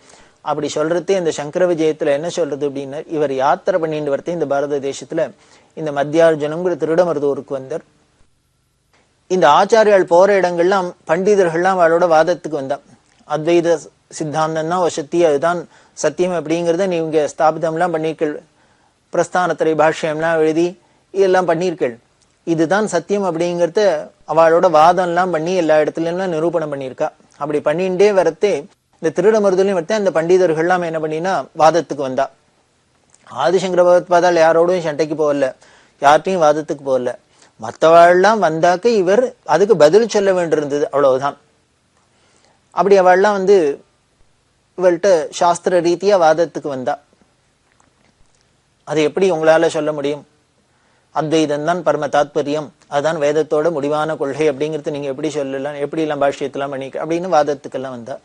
அப்படி சொல்றதே இந்த சங்கர விஜயத்துல என்ன சொல்றது அப்படின்னா, இவர் யாத்திரை பண்ணிட்டு வரத்தே இந்த பாரத தேசத்துல இந்த மத்தியார்ஜுனங்கிற திருடமருதூருக்கு வந்தார். இந்த ஆச்சாரியால் போற இடங்கள்லாம் பண்டிதர்கள்லாம் அவளோட வாதத்துக்கு வந்தா. அத்வைத சித்தாந்தம் தான் வசத்தி, அதுதான் சத்தியம் அப்படிங்கிறத நீங்க ஸ்தாபிதம்லாம் பண்ணிருக்கள், பிரஸ்தானத்திரை பாஷ்யம்லாம் எழுதி இதெல்லாம் பண்ணிருக்கள், இதுதான் சத்தியம் அப்படிங்கறத அவளோட வாதம் எல்லாம் பண்ணி எல்லா இடத்துலயும் நிரூபணம் பண்ணியிருக்கா. அப்படி பண்ணிட்டே வரத்தே இந்த திருடமருதுலையும் வரத்தே அந்த பண்டிதர்கள்லாம் என்ன பண்ணினா வாதத்துக்கு வந்தா. ஆதிசங்கர பகவத்பாதால் யாரோடும் சண்டைக்கு போகல, யார்ட்டையும் வாதத்துக்கு போகல. மற்றவாள்லாம் வந்தாக்க இவர் அதுக்கு பதில் சொல்ல வேண்டியிருந்தது, அவ்வளவுதான். அப்படி அவள்லாம் இவள்கிட்ட சாஸ்திர ரீதியா வாதத்துக்கு வந்தா. அது எப்படி உங்களால சொல்ல முடியும்? அத்வைதம் தான் பரம தாத்பரியம், அதுதான் வேதத்தோட முடிவான கொள்கை அப்படிங்கிறது நீங்க எப்படி சொல்லலாம், எப்படி எல்லாம் பாஷ்யத்தெல்லாம் பண்ணிக்க அப்படின்னு வாதத்துக்கெல்லாம் வந்தா.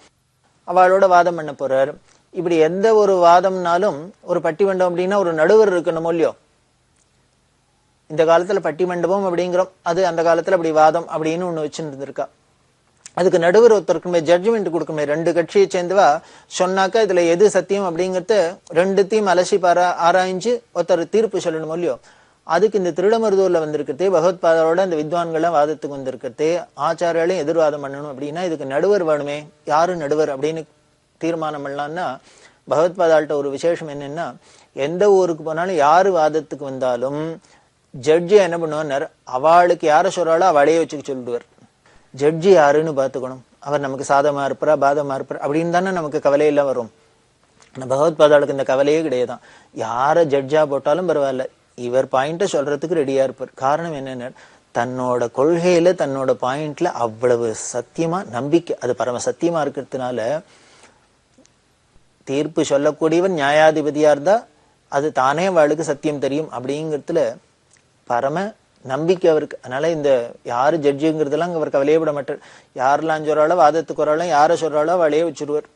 அவளோட வாதம் பண்ண போறாரு. இப்படி எந்த ஒரு வாதம்னாலும் ஒரு பட்டிமண்டம் அப்படின்னா ஒரு நடுவர் இருக்கணும் இல்லையோ. இந்த காலத்துல பட்டிமண்டபம் அப்படிங்கிறோம், அது அந்த காலத்துல அப்படி வாதம் அப்படின்னு ஒண்ணு வச்சுட்டு இருந்திருக்கா. அதுக்கு நடுவர் ஒருத்தருக்குமே ஜட்ஜ்மெண்ட் கொடுக்குமே, 2 கட்சியை சேர்ந்துவா சொன்னாக்கா இதுல எது சத்தியம் அப்படிங்கறத 2த்தையும் அலசி ஆராய்ஞ்சு ஒருத்தர் தீர்ப்பு சொல்லணும் இல்லையோ. அதுக்கு இந்த திருடமருதூர்ல வந்திருக்கிறதே பகவத்பாதாவோட அந்த வித்வான்கள்லாம் வாதத்துக்கு வந்திருக்கிறதே ஆச்சாரியாலையும் எதிர்வாதம் பண்ணணும் அப்படின்னா இதுக்கு நடுவர் வேணுமே. யாரு நடுவர் அப்படின்னு தீர்மானம் பண்ணலாம்னா பகவத்பாதாள்கிட்ட ஒரு விசேஷம் என்னன்னா, எந்த ஊருக்கு போனாலும் யாரு வாதத்துக்கு வந்தாலும் ஜட்ஜி என்ன பண்ணுவார், அவளுக்கு யார சொல்றாளோ அவளையே வச்சுக்க சொல்லிடுவார். ஜட்ஜி யாருன்னு பாத்துக்கணும், அவர் நமக்கு சாதமா இருப்பாரா பாதமா இருப்பார் அப்படின்னு தானே நமக்கு கவலையெல்லாம் வரும். பகவத்பாதாளுக்கு இந்த கவலையே கிடையாதான். யார ஜட்ஜா போட்டாலும் பரவாயில்ல, இவர் பாயிண்ட சொல்றதுக்கு ரெடியா இருப்பார். காரணம் என்னன்னா, தன்னோட கொள்கையில தன்னோட பாயிண்ட்ல அவ்வளவு சத்தியமா நம்பிக்கை, அது பரம சத்தியமா இருக்கிறதுனால தீர்ப்பு சொல்லக்கூடியவன் நியாயாதிபதியா இருந்தா அது தானே அவளுக்கு சத்தியம் தெரியும் அப்படிங்கிறதுல பரம நம்பிக்கை அவருக்கு. அதனால இந்த யாரு ஜட்ஜுங்கிறதெல்லாம் அவர் கவலையப்பட மாட்டார். யாரெல்லாம் சொல்றாளோ வாதத்துக்கு வராளோ யார சொல்றாளோ அவளையே வச்சுருவார்.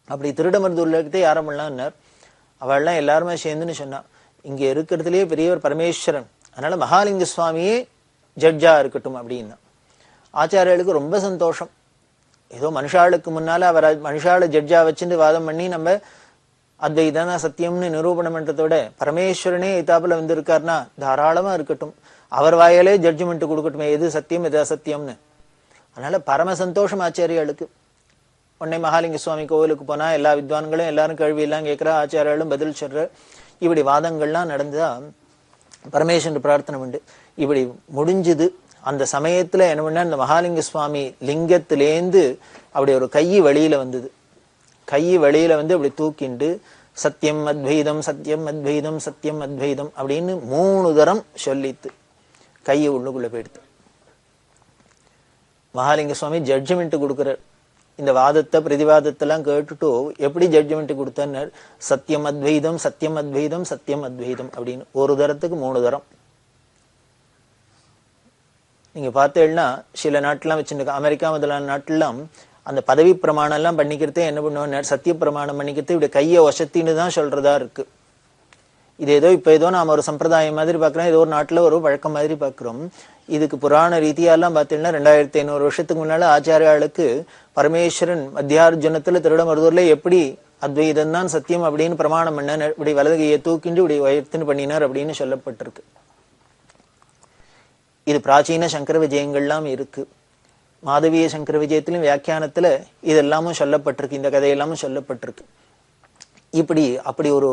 அப்படி திருடமருதூர்ல யார பண்ணலான்னார். அவள்லாம் எல்லாருமே சேர்ந்துன்னு சொன்னா, இங்க இருக்கிறதுலயே பெரியவர் பரமேஸ்வரன், அதனால மகாலிங்க சுவாமியே ஜட்ஜா இருக்கட்டும் அப்படின்னா. ஆச்சாரியர்களுக்கு ரொம்ப சந்தோஷம். ஏதோ மனுஷாளுக்கு முன்னால அவர் மனுஷால ஜட்ஜா வச்சுட்டு வாதம் பண்ணி நம்ம அத்வைதான சத்தியம்னு நிரூபணம் பண்றதை விட பரமேஸ்வரனே இதாப்புல வந்திருக்காருன்னா தாராளமா இருக்கட்டும், அவர் வாயிலே ஜட்ஜ்மெண்ட் கொடுக்கட்டுமே, எது சத்தியம் எது அசத்தியம்னு. அதனால பரம சந்தோஷம் ஆச்சாரியாளுக்கு. உடனே மகாலிங்க சுவாமி கோவிலுக்கு போனா எல்லா வித்வான்களும் எல்லாரும் கேள்வி எல்லாம் கேட்கிறா, ஆச்சாரியாலும் பதில் சொல்ற. இப்படி வாதங்கள்லாம் நடந்தா பரமேஸ்வரன் பிரார்த்தனை உண்டு. இப்படி முடிஞ்சுது. அந்த சமயத்துல என்ன பண்ண, இந்த மகாலிங்க சுவாமி லிங்கத்திலேந்து அப்படி ஒரு கை வெளியில வந்தது. கை வெளியில அப்படி தூக்கிண்டு சத்தியம் அத்வைதம் சத்தியம் அத்வைதம் சத்தியம் அத்வைதம் அப்படின்னு 3 தரம் சொல்லித்து கையை உள்ளுக்குள்ள போயிடுத்து. மகாலிங்க சுவாமி ஜட்ஜ்மெண்ட் கொடுக்கிறார். இந்த வாதத்தை பிரதிவாதத்தெல்லாம் கேட்டுட்டு எப்படி ஜட்ஜ்மெண்ட் கொடுத்தார், சத்தியம் அத்வைதம் சத்தியம் அத்வைதம் சத்தியம் அத்வைதம் அப்படின்னு ஒரு தரத்துக்கு 3 தரம். நீங்க பார்த்தேன்னா சில நாட்டுலாம் வச்சுருக்க, அமெரிக்கா முதலான நாட்டுலாம் அந்த பதவி பிரமாணம் எல்லாம் பண்ணிக்கிறதே என்ன பண்ணுவோம், சத்திய பிரமாணம் பண்ணிக்கிறது இப்படி கையை வசத்தின்னு தான் சொல்றதா இருக்கு. இது ஏதோ இப்ப ஏதோ நாம ஒரு சம்பிரதாயம் மாதிரி பாக்குறோம், ஏதோ ஒரு நாட்டுல ஒரு வழக்கம் மாதிரி பாக்குறோம். இதுக்கு புராண ரீதியெல்லாம் பார்த்தீங்கன்னா 2500 வருஷத்துக்கு முன்னால ஆச்சாரியாளுக்கு பரமேஸ்வரன் மத்தியார்ஜுனத்துல திருடமருதூர்ல எப்படி அத்வைதம் தான் சத்தியம் அப்படின்னு பிரமாணம் பண்ண, இப்படி வலது கையை தூக்கிண்டு இப்படி உயர்த்தின்னு பண்ணினார் அப்படின்னு சொல்லப்பட்டிருக்கு. இது பிராச்சீன சங்கர விஜயங்கள்லாம் இருக்கு. மாதவிய சங்கர விஜயத்திலும் வியாக்கியானத்துல இதெல்லாமும் சொல்லப்பட்டிருக்கு, இந்த கதையெல்லாமும் சொல்லப்பட்டிருக்கு. அப்படி ஒரு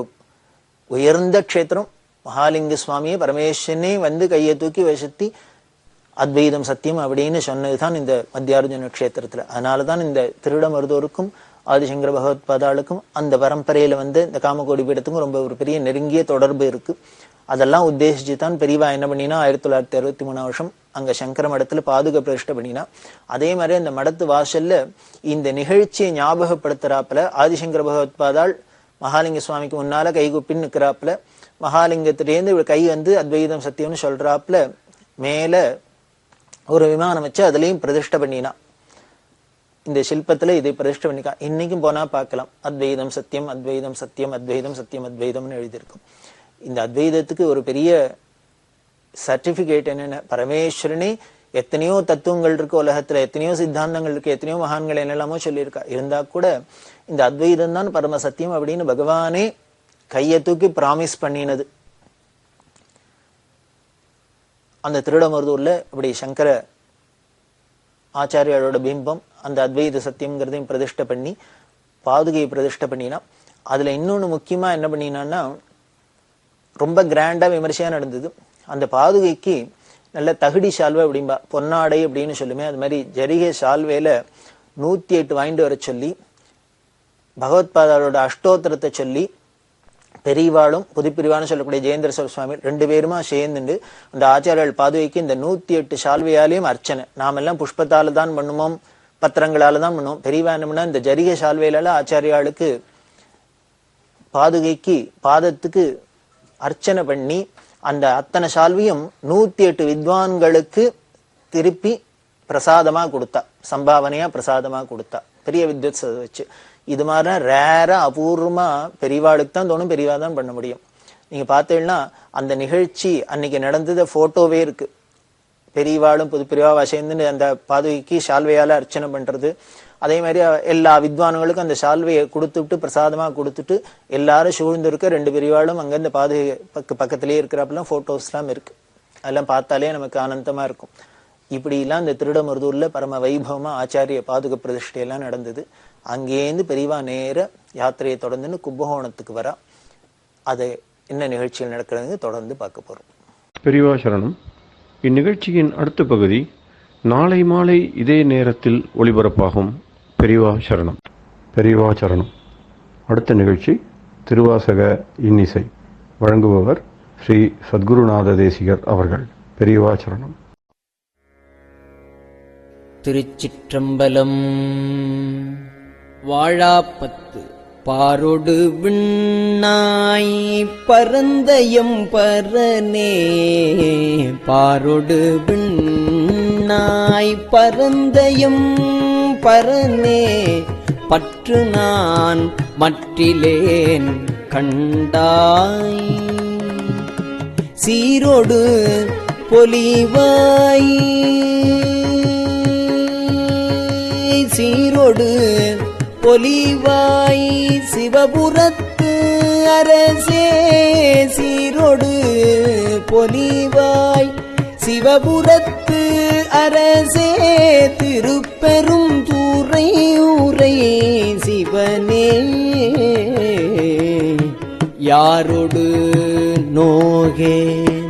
உயர்ந்த க்ஷேத்திரம். மகாலிங்க சுவாமியே பரமேஸ்வரனே வந்து கையை தூக்கி வசத்தி அத்வைதம் சத்தியம் அப்படின்னு சொன்னதுதான் இந்த மத்தியார்ஜுன க்ஷேத்திரத்துல. அதனாலதான் இந்த திருடமருதோருக்கும் ஆதிசங்கர பகவத்பாதாளுக்கும் அந்த பரம்பரையில வந்து இந்த காமகோடி பீடத்துக்கும் ரொம்ப ஒரு பெரிய நெருங்கிய தொடர்பு இருக்கு. அதெல்லாம் உத்தேசிச்சு தான் பெரியவா என்ன பண்ணினா 1963 அங்க சங்கர மடத்துல பாதுக பிரதிஷ்டை பண்ணினா. அதே மாதிரி அந்த மடத்து வாசல்ல இந்த நிகழ்ச்சியை ஞாபகப்படுத்துறாப்புல ஆதிசங்கர பகவத்பாதாள் மகாலிங்க சுவாமிக்கு முன்னால கைகுப்பின்னு நிற்கிறாப்புல, மகாலிங்கத்திலேருந்து இவள் கை வந்து அத்வைதம் சத்தியம்னு சொல்றாப்புல மேல ஒரு விமானம் வச்சு அதுலயும் பிரதிஷ்டை பண்ணினா. இந்த சில்பத்துல இதை பிரதிஷ்டை பண்ணிக்கா. இன்னைக்கும் போனா பார்க்கலாம், அத்வைதம் சத்தியம் அத்வைதம் சத்தியம் அத்வைதம் சத்தியம் அத்வைதம்னு எழுதியிருக்கும். இந்த அத்வைதத்துக்கு ஒரு பெரிய சர்டிபிகேட் என்னென்ன, பரமேஸ்வரனே எத்தனையோ தத்துவங்கள் இருக்கு உலகத்துல, எத்தனையோ சித்தாந்தங்கள் இருக்கு, எத்தனையோ மகான்கள் என்னெல்லாமோ சொல்லியிருக்கா. இருந்தா கூட இந்த அத்வைதம் தான் பரம சத்தியம் அப்படின்னு பகவானே கையை தூக்கி பிராமிஸ் பண்ணினது. அந்த திருடமருதூர்ல இப்படி சங்கர ஆச்சாரியாரோட பிம்பம் அந்த அத்வைத சத்தியம்ங்கிறதையும் பிரதிஷ்டை பண்ணி பாதுகையை பிரதிஷ்டை பண்ணினா. அதுல இன்னொன்னு முக்கியமா என்ன பண்ணினான்னா, ரொம்ப கிராண்டா விமர்சையா நடந்தது. அந்த பாதுகைக்கு நல்ல தகுடி சால்வை அப்படின்பா, பொன்னாடை அப்படின்னு சொல்லுமே, அது மாதிரி ஜரிகை சால்வையில 108 வாங்கிட்டு வர சொல்லி பகவத்பாதாரோட அஷ்டோத்திரத்தை சொல்லி பெரியவாளும் புதுப்பிரிவான்னு சொல்லக்கூடிய ஜெயேந்திர சுவாமி 2 பேருமா சேர்ந்துண்டு அந்த ஆச்சாரியர்கள் பாதுகைக்கு இந்த 108 சால்வையாலையும் அர்ச்சனை. நாமெல்லாம் புஷ்பத்தால தான் பண்ணுவோம், பத்திரங்களால தான் பண்ணுவோம். பெரியவா என்னம்னா இந்த ஜரிகை சால்வையில ஆச்சாரியாளுக்கு பாதுகைக்கு பாதத்துக்கு அர்ச்சனை பண்ணி அந்த அத்தனை சால்வியும் 108 வித்வான்களுக்கு திருப்பி பிரசாதமா கொடுத்தா, சம்பாவனையா பிரசாதமா கொடுத்தா பெரிய வித்வத் வச்சு. இது மாதிரி ரேரா அபூர்வமா பெரியவாளுக்கு தான் தோணும், பெரியவா தான் பண்ண முடியும். நீங்க பார்த்தீங்கன்னா அந்த நிகழ்ச்சி அன்னைக்கு நடந்தது போட்டோவே இருக்கு. பெரியவாளும் புது பெரியவா சேர்ந்து அந்த பாதுகைக்கு சால்வையால அர்ச்சனை பண்றது, அதே மாதிரி எல்லா வித்வான்களுக்கும் அந்த சால்வையை கொடுத்துட்டு பிரசாதமா கொடுத்துட்டு எல்லாரும் சூழ்ந்து இருக்க 2 பெரியவாளும் அங்க இந்த பாதுகை பக்கத்திலேயே இருக்கிறப்பெல்லாம் போட்டோஸ் எல்லாம் இருக்கு. அதெல்லாம் பார்த்தாலே நமக்கு ஆனந்தமா இருக்கும். இப்படி எல்லாம் இந்த திருடமருதூர்ல பரம வைபவமா ஆச்சாரிய பாதுக பிரதிஷ்டையெல்லாம் நடந்தது. அங்கேருந்து பெரியவா நேர யாத்திரையை தொடர்ந்துன்னு கும்பகோணத்துக்கு வரா. அது என்ன நிகழ்ச்சிகள் நடக்கிறது தொடர்ந்து பார்க்க போறோம். பெரியவா சரணம். இந்நிகழ்ச்சியின் அடுத்த பகுதி நாளை மாலை இதே நேரத்தில் ஒளிபரப்பாகும். பெரியவா சரணம். பெரியவா சரணம். அடுத்த நிகழ்ச்சி திருவாசக இன்னிசை. வழங்குபவர் ஸ்ரீ சத்குருநாத தேசிகர் அவர்கள். பெரியவா சரணம். திருச்சிற்றம்பலம். வாழாப்பத்து பாரொடு விண்ணாய் பரந்தயம் பரனே, பாரொடு விண்ணாய் பரந்தயம் பரனே, பற்று நான் மற்றிலேன் கண்டாய், சீரோடு பொலிவாய் சீரோடு பொலிவாய் சிவபுரத்து அரசே, சீரோடு பொலிவாய் சிவபுரத்து அரசே, திருப்பெரும் தூரை உரை சிவனே, யாரோடு நோகேன்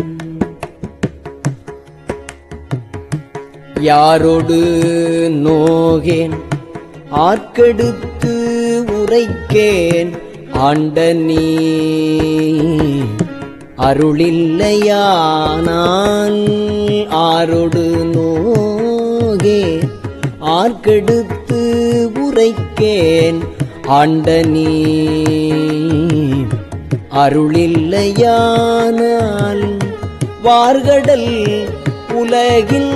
யாரோடு நோகேன், ஆர்க்கெடுத்து உரைக்கேன் ஆண்ட நீ அருளில்லையானால், ஆரோடு நோகேன் ஆர்க்கெடுத்து உரைக்கேன் ஆண்ட நீ அருளில்லையானால், வார்கடல் உலகில்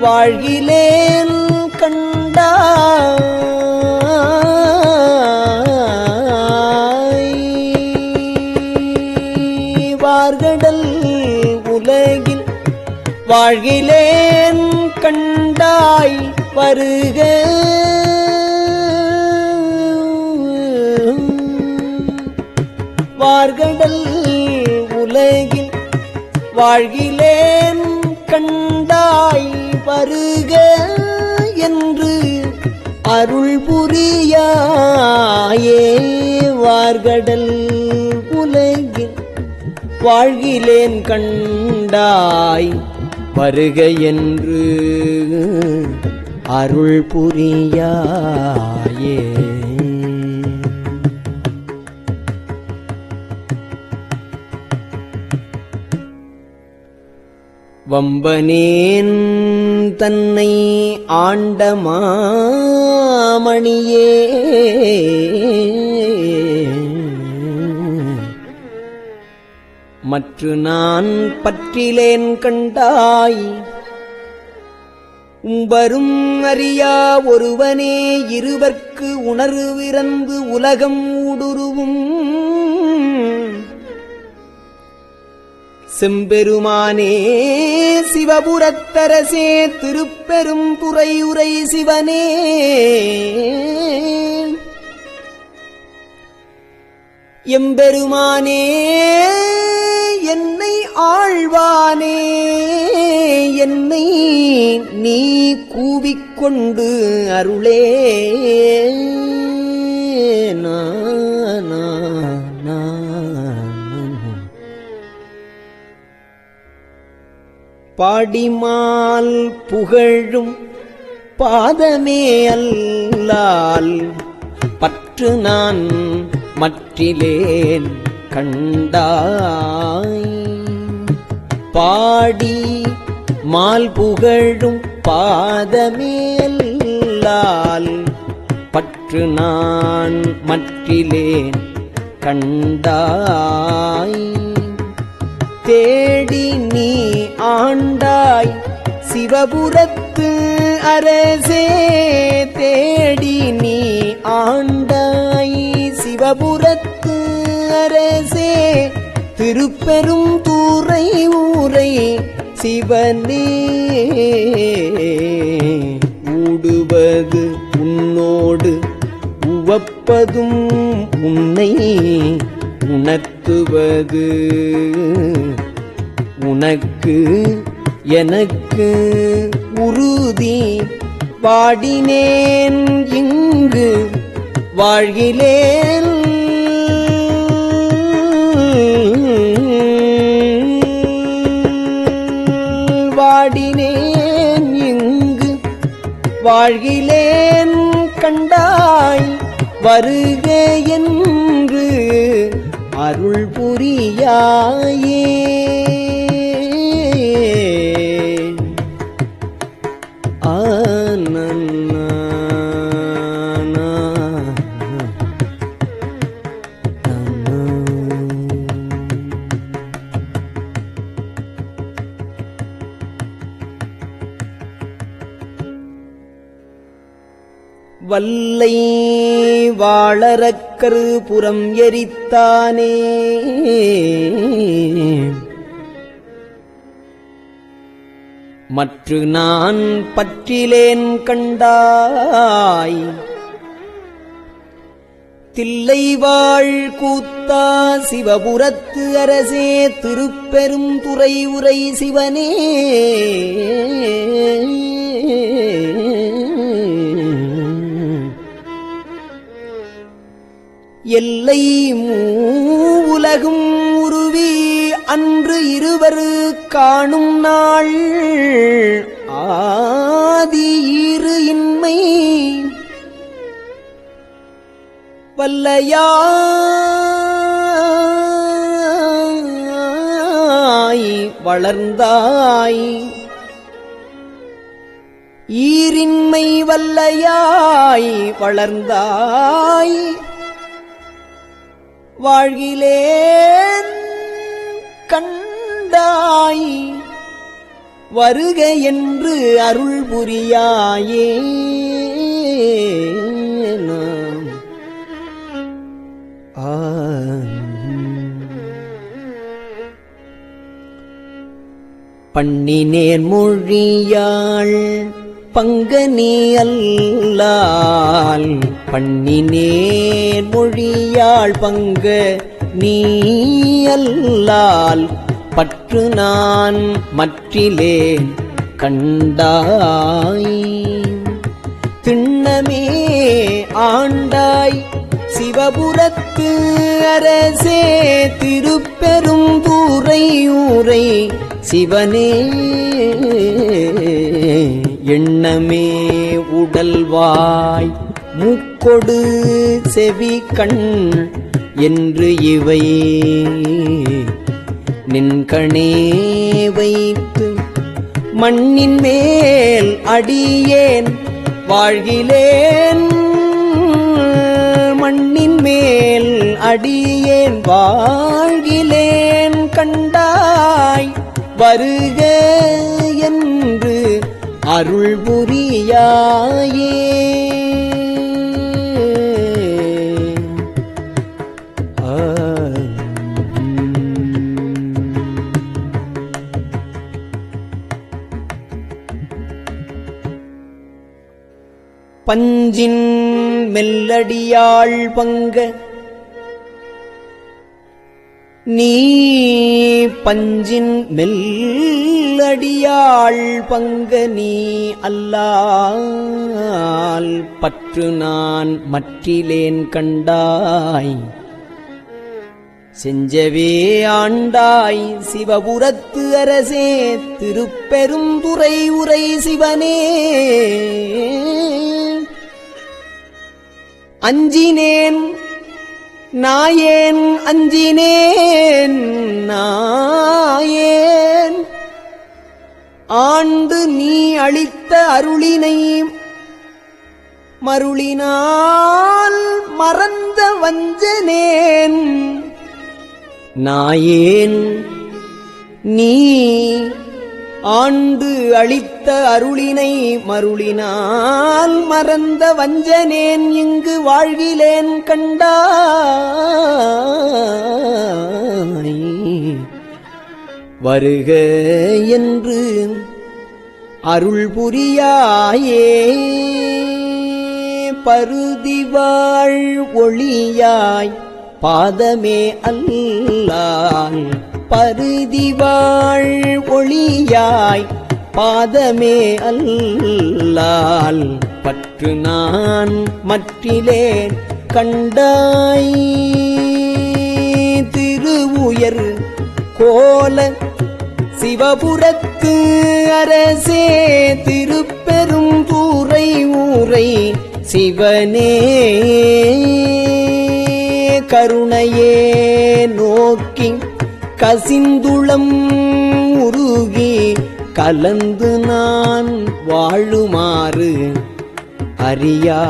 வாழ்கிலேன் கண்டாய், வார்கடல் உலகில் வாழ்கிலேன் கண்டாய், வருக வார்கடல் உலகில் வாழ்கிலேன் கண்டாய், வருக என்று அருள் புரியாயே. வாழ்கிவார்கடல் உலகில் வாழ்கிலேன் கண்டாய் வருக என்று அருள் புரியாயே. வம்பனேன் தன்னை ஆண்ட மாமணியே மற்று நான் பற்றிலேன் கண்டாய் உம்பரும் அறியா ஒருவனே இருவர்க்கு உணர்விறந்து உலகம் ஊடுருவும் செம்பெருமானே சிவபுரத்தரசே திருப்பெரும் துறையுரை சிவனே எம்பெருமானே என்னை ஆழ்வானே என்னை நீ கூவிக்கொண்டு அருளே. பாடிமால் புகழும் பாதமே அல்லால் பற்று நான் மற்றிலேன் கண்டாய். பாடி மால் புகழும் பாதமே அல்லால் பற்று நான் மற்றிலேன் கண்டாய். தேடி நீ ஆண்டாய் சிவபுரத்து அரசே தேடி நீ ஆண்டாய் சிவபுரத்து அரசே திருப்பெரும் தூரை ஊரை சிவனே. ஊடுவது உன்னோடு உவப்பதும் உன்னை உணர்த்துவது உனக்கு எனக்கு உறுதி. பாடினேன் இங்கு வாழ்கிலேன் வாடினேன் இங்கு வாழ்கிலேன் கண்டாய் வருக என்று அருள் புரியாயே. வல்லை வாழறக்கரு புறம் எரித்தானே மற்று நான் பற்றிலேன் கண்டாய். தில்லை வாழ் கூத்தா சிவபுரத்து அரசே திருப்பெரும் துறை உரை சிவனே. எல்லை மூவுலகும் உருவி அன்று இருவர் காணும் நாள் ஆதி ஈறு இன்மை வல்லையாய் வளர்ந்தாய் ஈரின்மை வல்லையாய் வளர்ந்தாய் வாழ்கிலேன் கண்டாய் வருக என்று அருள் புரியாயே. பண்ணினேன் மொழியாள் பங்கனி அல்லால் பண்ணினேன் மொழியாள் பங்க நீ அல்லால் பற்று நான் மற்றிலேன் கண்டாய். திண்ணமே ஆண்டாய் சிவபுரத்து அரசே திருப்பெருந்துறை ஊரை சிவனே எண்ணமே உடல்வாய் மூக்கொடு செவி கண் என்று இவை நின்கணே வைத்து மண்ணின் மேல் அடியேன் வாழ்கிலேன் மண்ணின் மேல் அடியேன் வாழ்கிலேன் கண்டாய் வருக என்று அருள் புரியாயே. பஞ்சின் மெல்லடியாள் பங்க நீ பஞ்சின் மெல்லடியாள் பங்க நீ அல்லால் பற்று நான் மற்றிலேன் கண்டாய் செஞ்சவே ஆண்டாய் சிவபுரத்து அரசே திருப்பெருந்துறை உரை சிவனே அஞ்சினேன் நாயேன் அஞ்சினேன் நாயேன் ஆண்டு நீ அளித்த அருளினை மருளினால் மறந்த வஞ்சனேன் நாயேன் நீ ஆண்டு அளித்த அருளினை மருளினால் மறந்த வஞ்சனேன் இங்கு வாழ்கிலேன் கண்டாய் வருக என்று அருள் புரியாயே. பருதிவாழ் ஒளியாய் பாதமே அல்லால் பருதிவாழ் ஒளியாய் பாதமே அல்லால் பற்று நான் மற்றிலேன் கண்டாய் திருவுயர் கோல சிவபுரத்து அரசே திருப்பெருந்துறை ஊரை சிவனே கருணையே நோக்கி கசிந்துளம் உருகி கலந்து நான் வாழுமாறு அறியா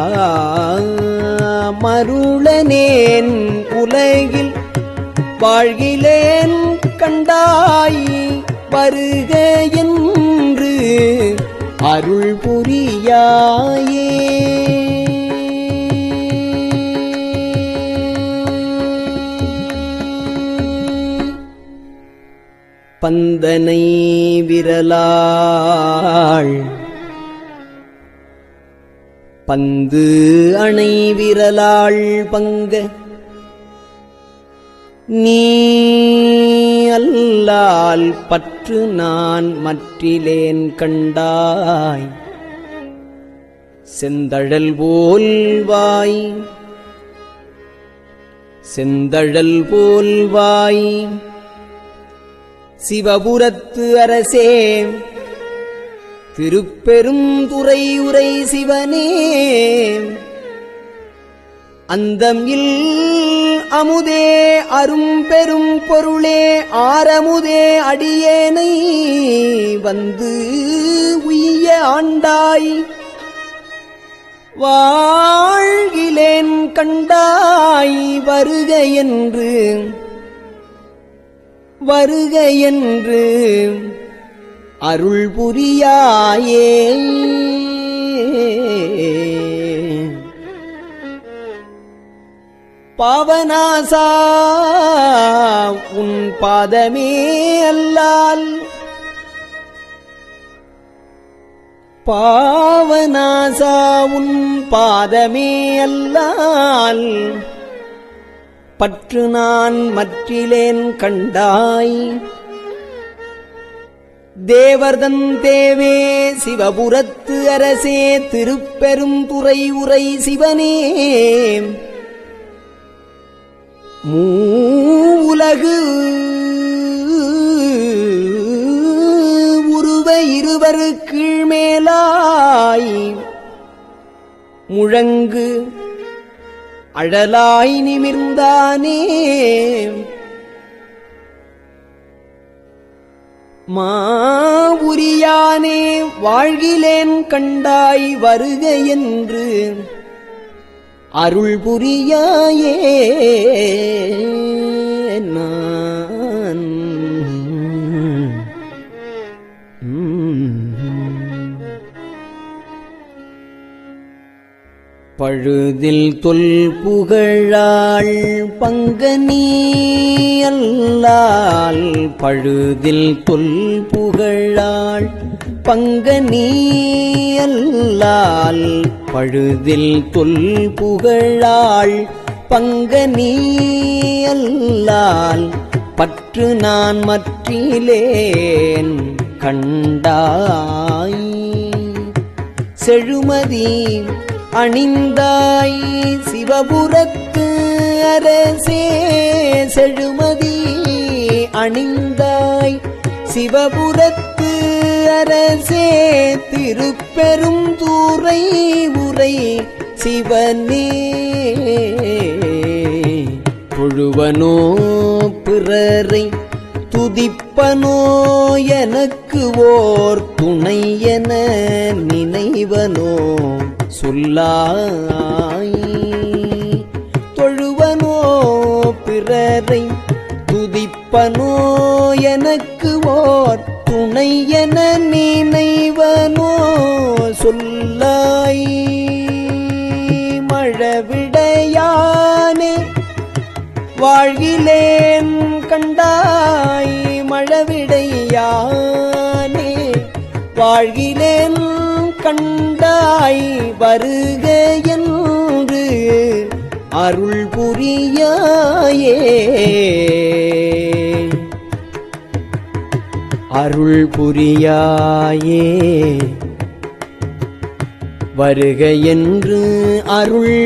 மருளனேன் உலகில் வாழ்கிலேன் கண்டாய் வருக என்று அருள் புரியாயே. பந்தனை விரலாள் பந்து அணை விரலாள் பங்க நீ அல்லால் பற்று நான் மற்றிலேன் கண்டாய் செந்தழல் போல்வாய் செந்தழல் போல்வாய் சிவபுரத்து அரசே திருப்பெருந்துறை உரை சிவனே அந்தம் இல் அமுதே அரும்பெரும் பொருளே ஆரமுதே அடியேனை வந்து உய்ய ஆண்டாய் வாழ்கிலேன் கண்டாய் வருக என்று அருள் புரியாயே. பாவநாசா உன் பாதமே அல்லால் பாவநாசா உன் பாதமே அல்லால் பற்று நான் மற்றிலேன் கண்டாய் தேவர்தன் தேவே சிவபுரத்து அரசே திருப்பெருந்துறை உரை சிவனே மூவுலகு உருவ இருவர் கீழ்மேலாய் முழங்கு அழலாய் நிமிர்ந்தானே மாவுரியானே வாழ்கிலேன் கண்டாய் வருக என்று அருள் புரியாயே நான் பழுதில் தொல் புகழாள் பங்கனி அல்லால் பழுதில் தொல் புகழாள் பங்கனி அல்லால் பழுதில் தொல் புகழாள் பங்கனி அல்லால் பற்று நான் மற்றிலேன் கண்டாய் செழுமதி அணிந்தாய் சிவபுரத்து அரசே செழுமதி அணிந்தாய் சிவபுரத்து அரசே திருப்பெரும் தூரை உரை சிவனே தொழுவனோ பிறரை துதிப்பனோ எனக்கு ஓர் துணை என நினைவனோ சொல்லாய் தொழுவனோ பிறரை துதிப்பனோ எனக்கு ஓர் துணை என நினைவனோ சொல்லாய் மழவிடையானே வாழ்கிலேன் கண்டாய் மழவிடையானே வாழ்கிலேன் கண்டாய் வருக என்று அருள் புரியாயே அருள் புரியாயே வருக என்று அருள்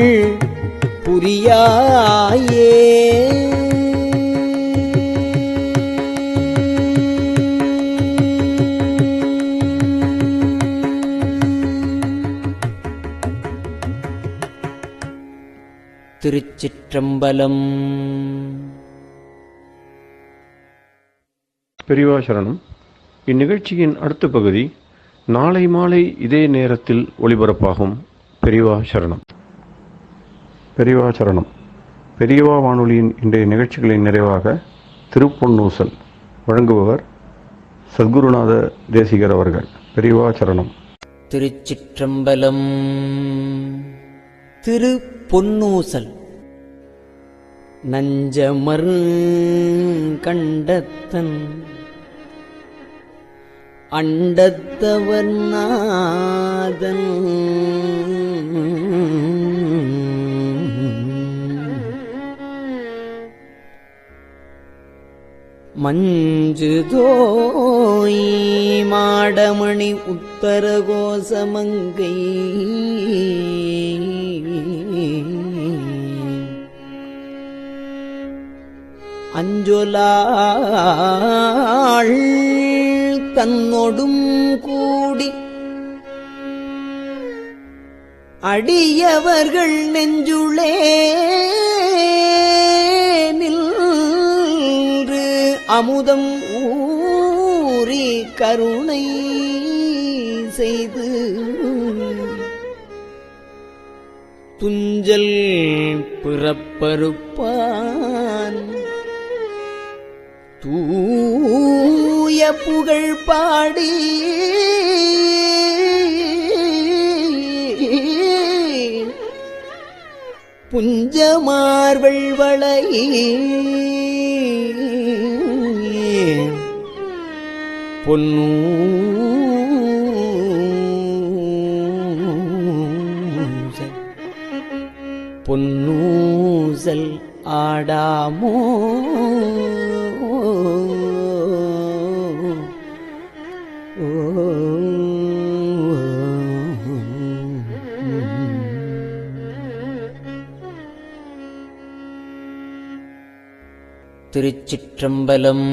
புரியாயே திருச்சிற்றம்பலம். பெரியவா சரணம். இந்நிகழ்ச்சியின் அடுத்த பகுதி நாளை மாலை இதே நேரத்தில் ஒளிபரப்பாகும். பெரியவா சரணம். பெரியவா சரணம். பெரியவா வானொலியின் இன்றைய நிகழ்ச்சிகளின் நிறைவாக திருப்பொன்னூசல் வழங்குபவர் சத்குருநாத தேசிகர் அவர்கள். பெரியவா சரணம். திருச்சிற்றம்பலம். திருப்பொன்னூசல். நஞ்சமர் கண்டத்தன் அண்டத்தவர் நாதன் மஞ்சுதோய் மாடமணி உத்தர கோசமங்கை அஞ்சொலாள் தன்னொடும் கூடி அடியவர்கள் நெஞ்சுளே நின்று அமுதம் ஊறி கருணை செய்து துஞ்சல் பிறப்பறுப்பான் தூய புகழ் பாடி புஞ்சமார்வள் வளை பொன்னூசல் ஆடாமோ திருச்சிற்றம்பலம்.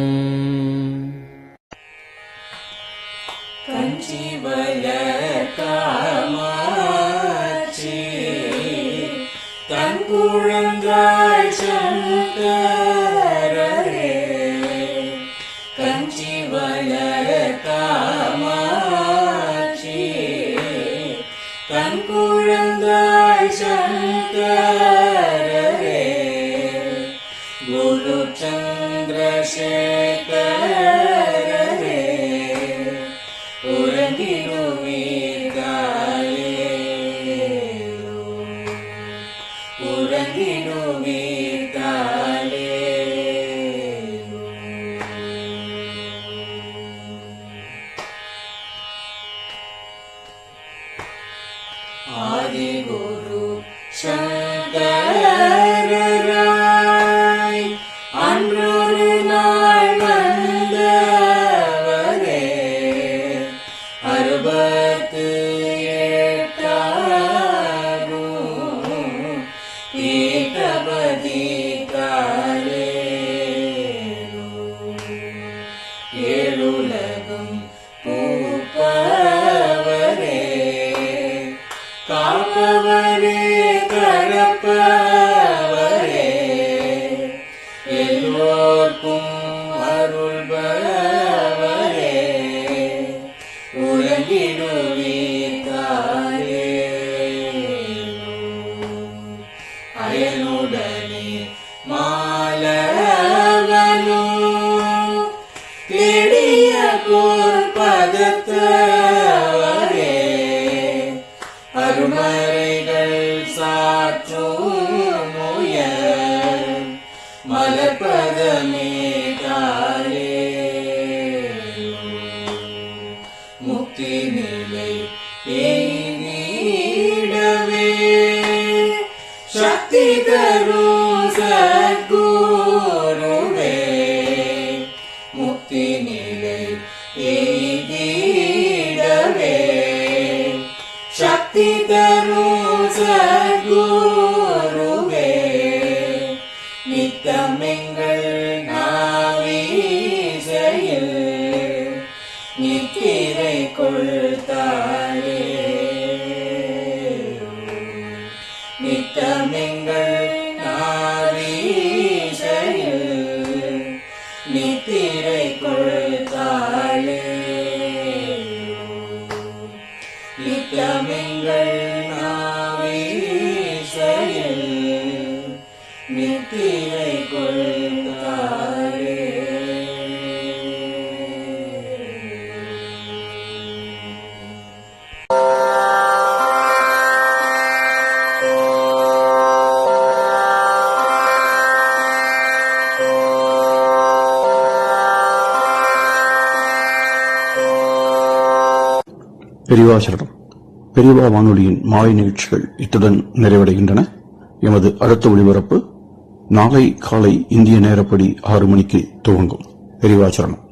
பெரியவா சரணம். பெரியவா வானொலியின் மாலை நிகழ்ச்சிகள் இத்துடன் நிறைவடைகின்றன. எமது அடுத்த ஒளிபரப்பு நாளை காலை இந்திய நேரப்படி 6 மணிக்கு துவங்கும். பெரியவா சரணம்.